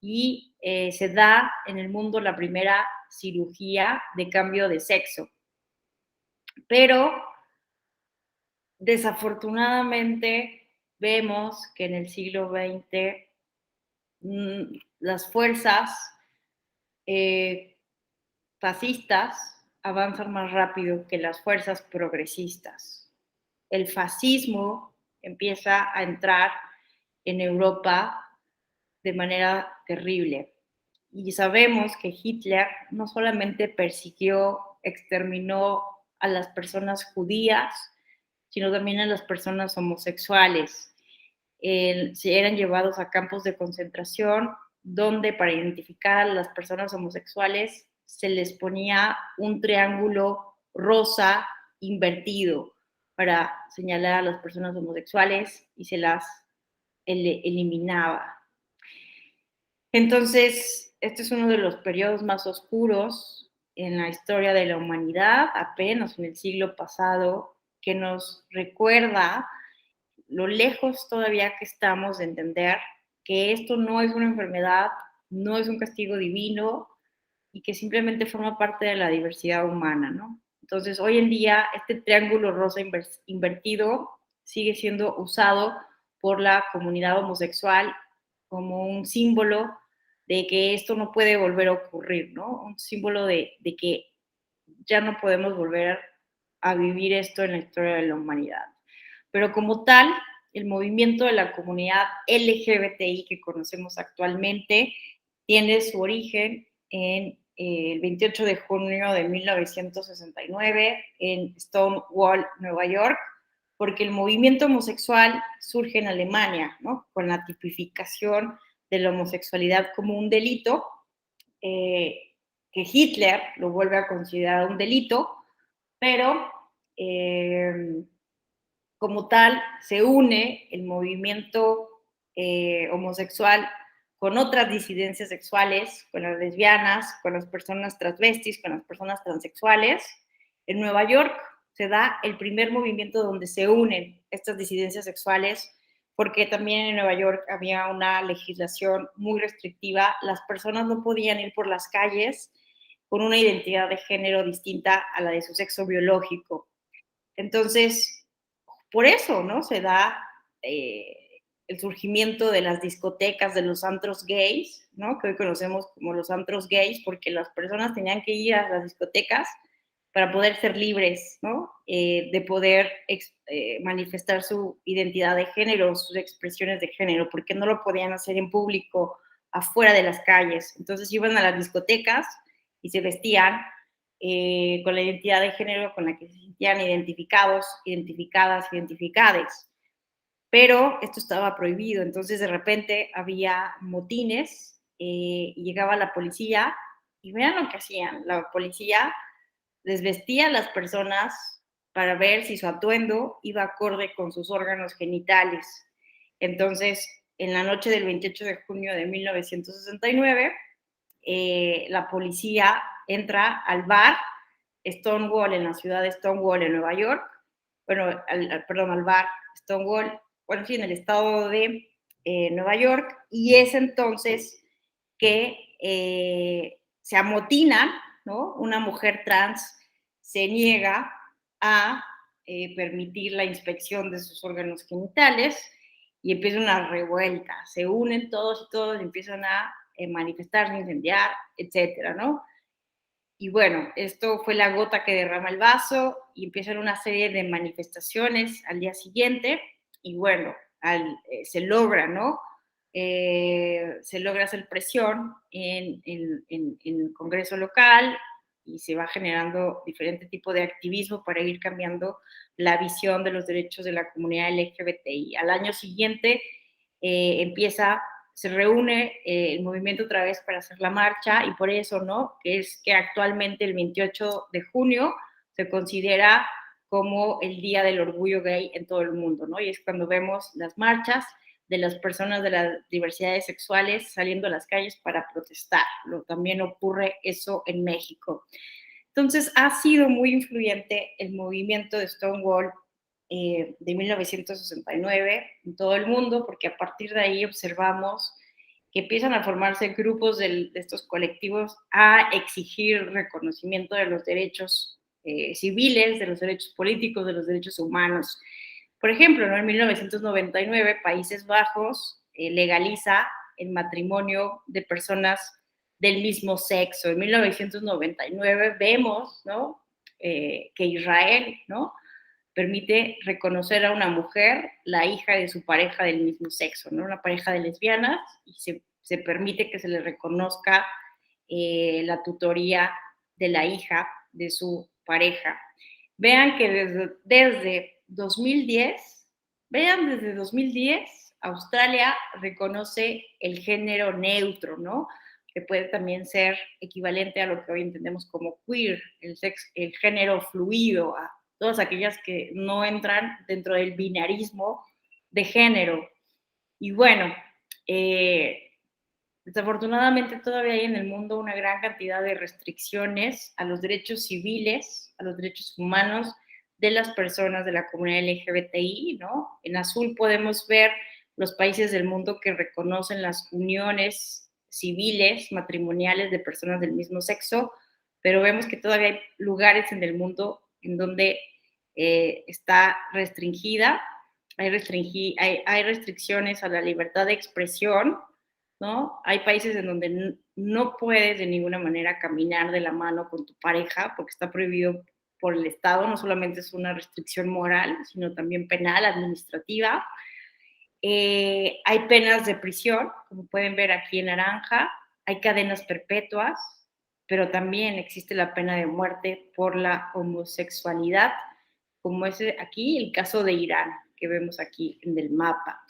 y se da en el mundo la primera cirugía de cambio de sexo. Pero desafortunadamente vemos que en el siglo XX las fuerzas fascistas avanzan más rápido que las fuerzas progresistas. El fascismo empieza a entrar en Europa de manera terrible. Y sabemos que Hitler no solamente persiguió, exterminó a las personas judías, sino también a las personas homosexuales. Se eran llevados a campos de concentración donde para identificar a las personas homosexuales se les ponía un triángulo rosa invertido para señalar a las personas homosexuales y se las eliminaba. Entonces, este es uno de los periodos más oscuros en la historia de la humanidad, apenas en el siglo pasado, que nos recuerda lo lejos todavía que estamos de entender que esto no es una enfermedad, no es un castigo divino y que simplemente forma parte de la diversidad humana, ¿no? Entonces, hoy en día, este triángulo rosa invertido sigue siendo usado por la comunidad homosexual como un símbolo de que esto no puede volver a ocurrir, ¿no? Un símbolo de que ya no podemos volver a vivir esto en la historia de la humanidad. Pero como tal, el movimiento de la comunidad LGBTI que conocemos actualmente tiene su origen en el 28 de junio de 1969 en Stonewall, Nueva York, porque el movimiento homosexual surge en Alemania, ¿no? Con la tipificación de la homosexualidad como un delito, que Hitler lo vuelve a considerar un delito, pero como tal se une el movimiento homosexual con otras disidencias sexuales, con las lesbianas, con las personas transvestis, con las personas transexuales. En Nueva York se da el primer movimiento donde se unen estas disidencias sexuales, porque también en Nueva York había una legislación muy restrictiva. Las personas no podían ir por las calles con una identidad de género distinta a la de su sexo biológico. Entonces, por eso, ¿no? Se da el surgimiento de las discotecas, de los antros gays, ¿no? Que hoy conocemos como los antros gays, porque las personas tenían que ir a las discotecas para poder ser libres, ¿no? De poder manifestar su identidad de género, sus expresiones de género, porque no lo podían hacer en público, afuera de las calles. Entonces iban a las discotecas y se vestían con la identidad de género con la que se sentían identificados, identificadas, identificades. Pero esto estaba prohibido, entonces de repente había motines y llegaba la policía y vean lo que hacían. La policía desvestía a las personas para ver si su atuendo iba acorde con sus órganos genitales. Entonces, en la noche del 28 de junio de 1969, la policía entra al bar Stonewall en la ciudad de Stonewall en Nueva York, bueno, al bar Stonewall, bueno, sí, en el estado de Nueva York, y es entonces que se amotinan, ¿no? Una mujer trans se niega a permitir la inspección de sus órganos genitales y empieza una revuelta, se unen todos y todos y empiezan a manifestarse, incendiar, etcétera, ¿no? Y bueno, esto fue la gota que derrama el vaso y empiezan una serie de manifestaciones al día siguiente y bueno, se logra, ¿no? se logra hacer presión en el Congreso local y se va generando diferente tipo de activismo para ir cambiando la visión de los derechos de la comunidad LGBTI. Al año siguiente se reúne el movimiento otra vez para hacer la marcha, y por eso, ¿no? Que es que actualmente el 28 de junio se considera como el Día del Orgullo Gay en todo el mundo, ¿no? Y es cuando vemos las marchas de las personas de las diversidades sexuales saliendo a las calles para protestar. También ocurre eso en México. Entonces, ha sido muy influyente el movimiento de Stonewall de 1969 en todo el mundo, porque a partir de ahí observamos que empiezan a formarse grupos de estos colectivos a exigir reconocimiento de los derechos civiles, de los derechos políticos, de los derechos humanos. Por ejemplo, ¿no? En 1999, Países Bajos legaliza el matrimonio de personas del mismo sexo. En 1999 vemos, ¿no? Que Israel, ¿no? permite reconocer a una mujer la hija de su pareja del mismo sexo, ¿no? Una pareja de lesbianas, y se permite que se le reconozca la tutoría de la hija de su pareja. Vean que desde 2010, Australia reconoce el género neutro, ¿no? Que puede también ser equivalente a lo que hoy entendemos como queer, el género fluido, a todas aquellas que no entran dentro del binarismo de género. Y bueno, desafortunadamente todavía hay en el mundo una gran cantidad de restricciones a los derechos civiles, a los derechos humanos de las personas de la comunidad LGBTI, ¿no? En azul podemos ver los países del mundo que reconocen las uniones civiles, matrimoniales de personas del mismo sexo, pero vemos que todavía hay lugares en el mundo en donde está restringida, hay restricciones a la libertad de expresión, ¿no? Hay países en donde no puedes de ninguna manera caminar de la mano con tu pareja porque está prohibido por el Estado, no solamente es una restricción moral, sino también penal, administrativa. Hay penas de prisión, como pueden ver aquí en naranja, hay cadenas perpetuas, pero también existe la pena de muerte por la homosexualidad, como es aquí el caso de Irán, que vemos aquí en el mapa.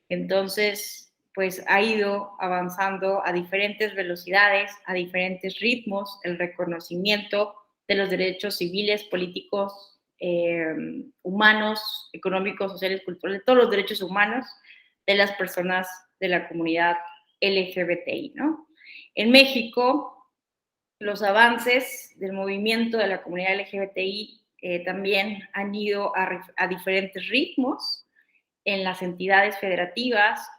Entonces, pues ha ido avanzando a diferentes velocidades, a diferentes ritmos, el reconocimiento de los derechos civiles, políticos, humanos, económicos, sociales, culturales, todos los derechos humanos de las personas de la comunidad LGBTI, ¿no? En México, los avances del movimiento de la comunidad LGBTI también han ido a diferentes ritmos en las entidades federativas.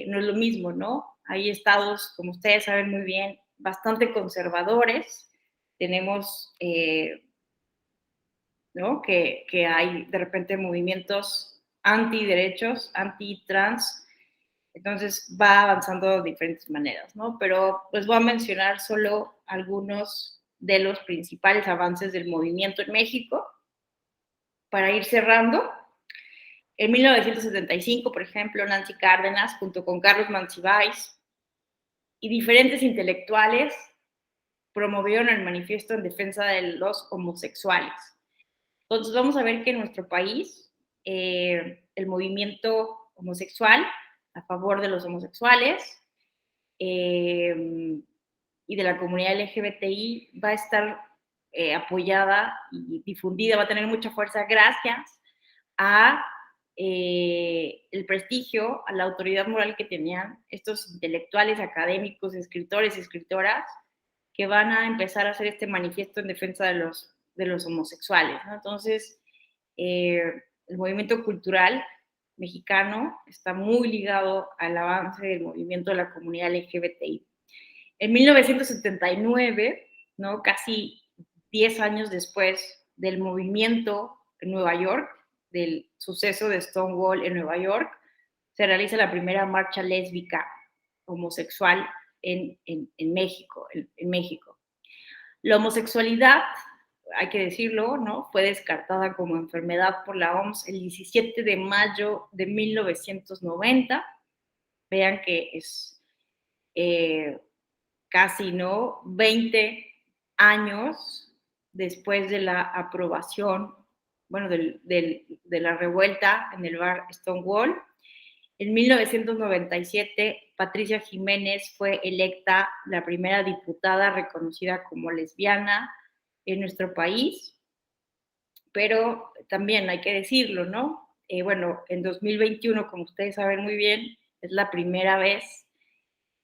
No es lo mismo, ¿no? Hay estados, como ustedes saben muy bien, bastante conservadores. Tenemos, ¿no? Que hay de repente movimientos antiderechos, anti-trans. Entonces va avanzando de diferentes maneras, ¿no? Pero les voy a mencionar solo algunos de los principales avances del movimiento en México para ir cerrando. En 1975, por ejemplo, Nancy Cárdenas, junto con Carlos Monsiváis y diferentes intelectuales, promovieron el manifiesto en defensa de los homosexuales. Entonces vamos a ver que en nuestro país el movimiento homosexual a favor de los homosexuales y de la comunidad LGBTI va a estar apoyada y difundida, va a tener mucha fuerza gracias a el prestigio, a la autoridad moral que tenían estos intelectuales, académicos, escritores y escritoras que van a empezar a hacer este manifiesto en defensa de los homosexuales, ¿no? Entonces, el movimiento cultural mexicano está muy ligado al avance del movimiento de la comunidad LGBTI. En 1979, ¿no? Casi 10 años después del movimiento en Nueva York, del suceso de Stonewall en Nueva York, se realiza la primera marcha lésbica homosexual en México. La homosexualidad, hay que decirlo, ¿no? Fue descartada como enfermedad por la OMS el 17 de mayo de 1990. vean que es casi, ¿no? 20 años después de la aprobación, bueno, de la revuelta en el bar Stonewall. En 1997, Patricia Jiménez fue electa la primera diputada reconocida como lesbiana en nuestro país, pero también hay que decirlo, ¿no? Bueno, en 2021, como ustedes saben muy bien, es la primera vez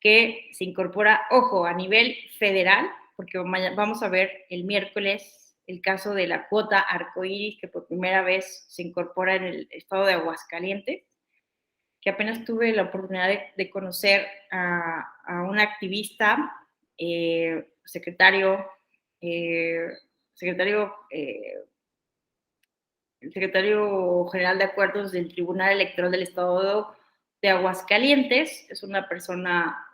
que se incorpora, ojo, a nivel federal, porque vamos a ver el miércoles el caso de la cuota arcoíris, que por primera vez se incorpora en el estado de Aguascalientes, que apenas tuve la oportunidad de conocer a un activista, secretario general de acuerdos del Tribunal Electoral del Estado de Aguascalientes. Es una persona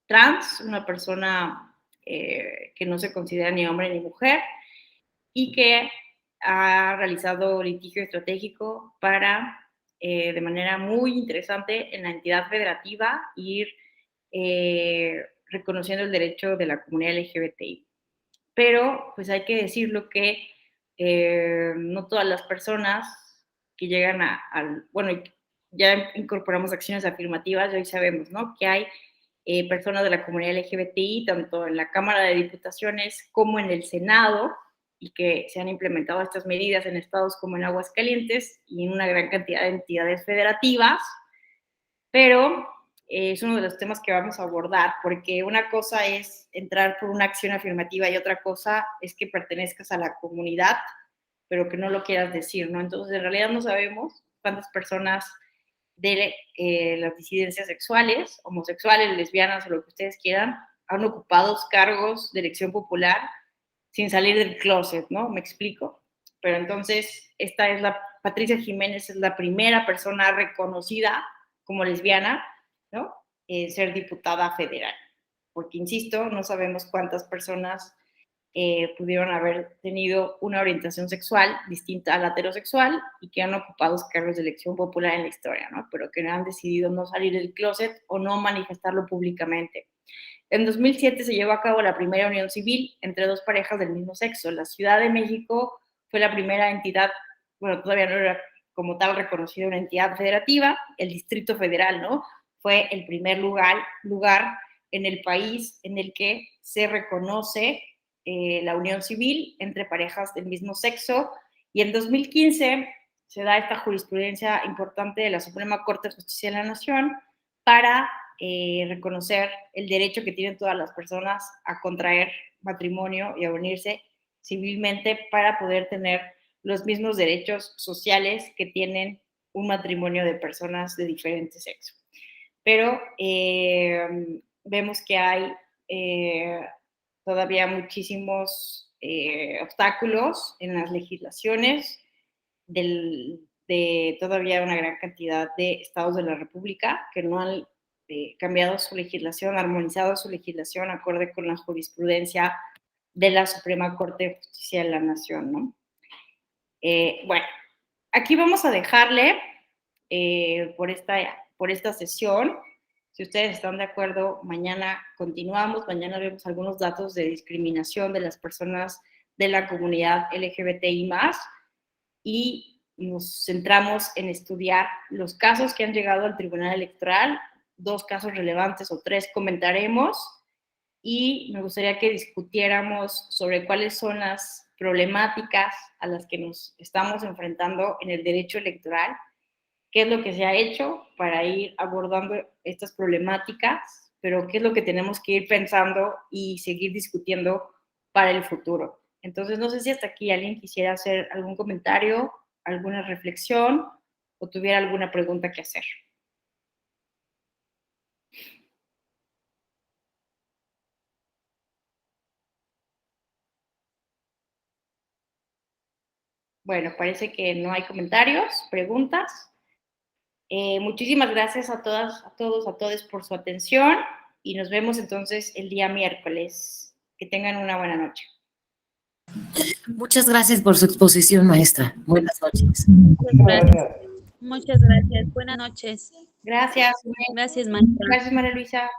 trans, una persona que no se considera ni hombre ni mujer y que ha realizado litigio estratégico para, de manera muy interesante, en la entidad federativa ir reconociendo el derecho de la comunidad LGBTI. Pero, pues hay que decirlo que no todas las personas que llegan bueno, ya incorporamos acciones afirmativas y hoy sabemos, ¿no? Que hay personas de la comunidad LGBTI, tanto en la Cámara de Diputaciones como en el Senado, y que se han implementado estas medidas en estados como en Aguascalientes y en una gran cantidad de entidades federativas, pero es uno de los temas que vamos a abordar, porque una cosa es entrar por una acción afirmativa y otra cosa es que pertenezcas a la comunidad, pero que no lo quieras decir, ¿no? Entonces, en realidad no sabemos cuántas personas de las disidencias sexuales, homosexuales, lesbianas o lo que ustedes quieran, han ocupado cargos de elección popular sin salir del closet, ¿no? ¿Me explico? Pero entonces, Patricia Jiménez es la primera persona reconocida como lesbiana, ¿no? Ser diputada federal. Porque, insisto, no sabemos cuántas personas pudieron haber tenido una orientación sexual distinta a la heterosexual y que han ocupado cargos de elección popular en la historia, ¿no? Pero que han decidido no salir del closet o no manifestarlo públicamente. En 2007 se llevó a cabo la primera unión civil entre dos parejas del mismo sexo. La Ciudad de México fue la primera entidad, bueno, todavía no era como tal reconocida una entidad federativa. El Distrito Federal, ¿no? Fue el primer lugar en el país en el que se reconoce la unión civil entre parejas del mismo sexo, y en 2015 se da esta jurisprudencia importante de la Suprema Corte de Justicia de la Nación para reconocer el derecho que tienen todas las personas a contraer matrimonio y a unirse civilmente para poder tener los mismos derechos sociales que tienen un matrimonio de personas de diferente sexo. Pero vemos que hay todavía muchísimos obstáculos en las legislaciones de todavía una gran cantidad de estados de la República que no han cambiado su legislación, armonizado su legislación acorde con la jurisprudencia de la Suprema Corte de Justicia de la Nación, ¿no? Bueno, aquí vamos a dejarle por esta sesión. Si ustedes están de acuerdo, mañana continuamos, mañana vemos algunos datos de discriminación de las personas de la comunidad LGBTI+, y nos centramos en estudiar los casos que han llegado al Tribunal Electoral, 2 casos relevantes o 3 comentaremos, y me gustaría que discutiéramos sobre cuáles son las problemáticas a las que nos estamos enfrentando en el derecho electoral, qué es lo que se ha hecho para ir abordando estas problemáticas, pero qué es lo que tenemos que ir pensando y seguir discutiendo para el futuro. Entonces, no sé si hasta aquí alguien quisiera hacer algún comentario, alguna reflexión o tuviera alguna pregunta que hacer. Bueno, parece que no hay comentarios, preguntas. Muchísimas gracias a todas, a todos, a todos por su atención y nos vemos entonces el día miércoles. Que tengan una buena noche. Muchas gracias por su exposición, maestra. Buenas noches. Muchas gracias. Muchas gracias. Buenas noches. Gracias. Gracias, maestra. Gracias, María Luisa.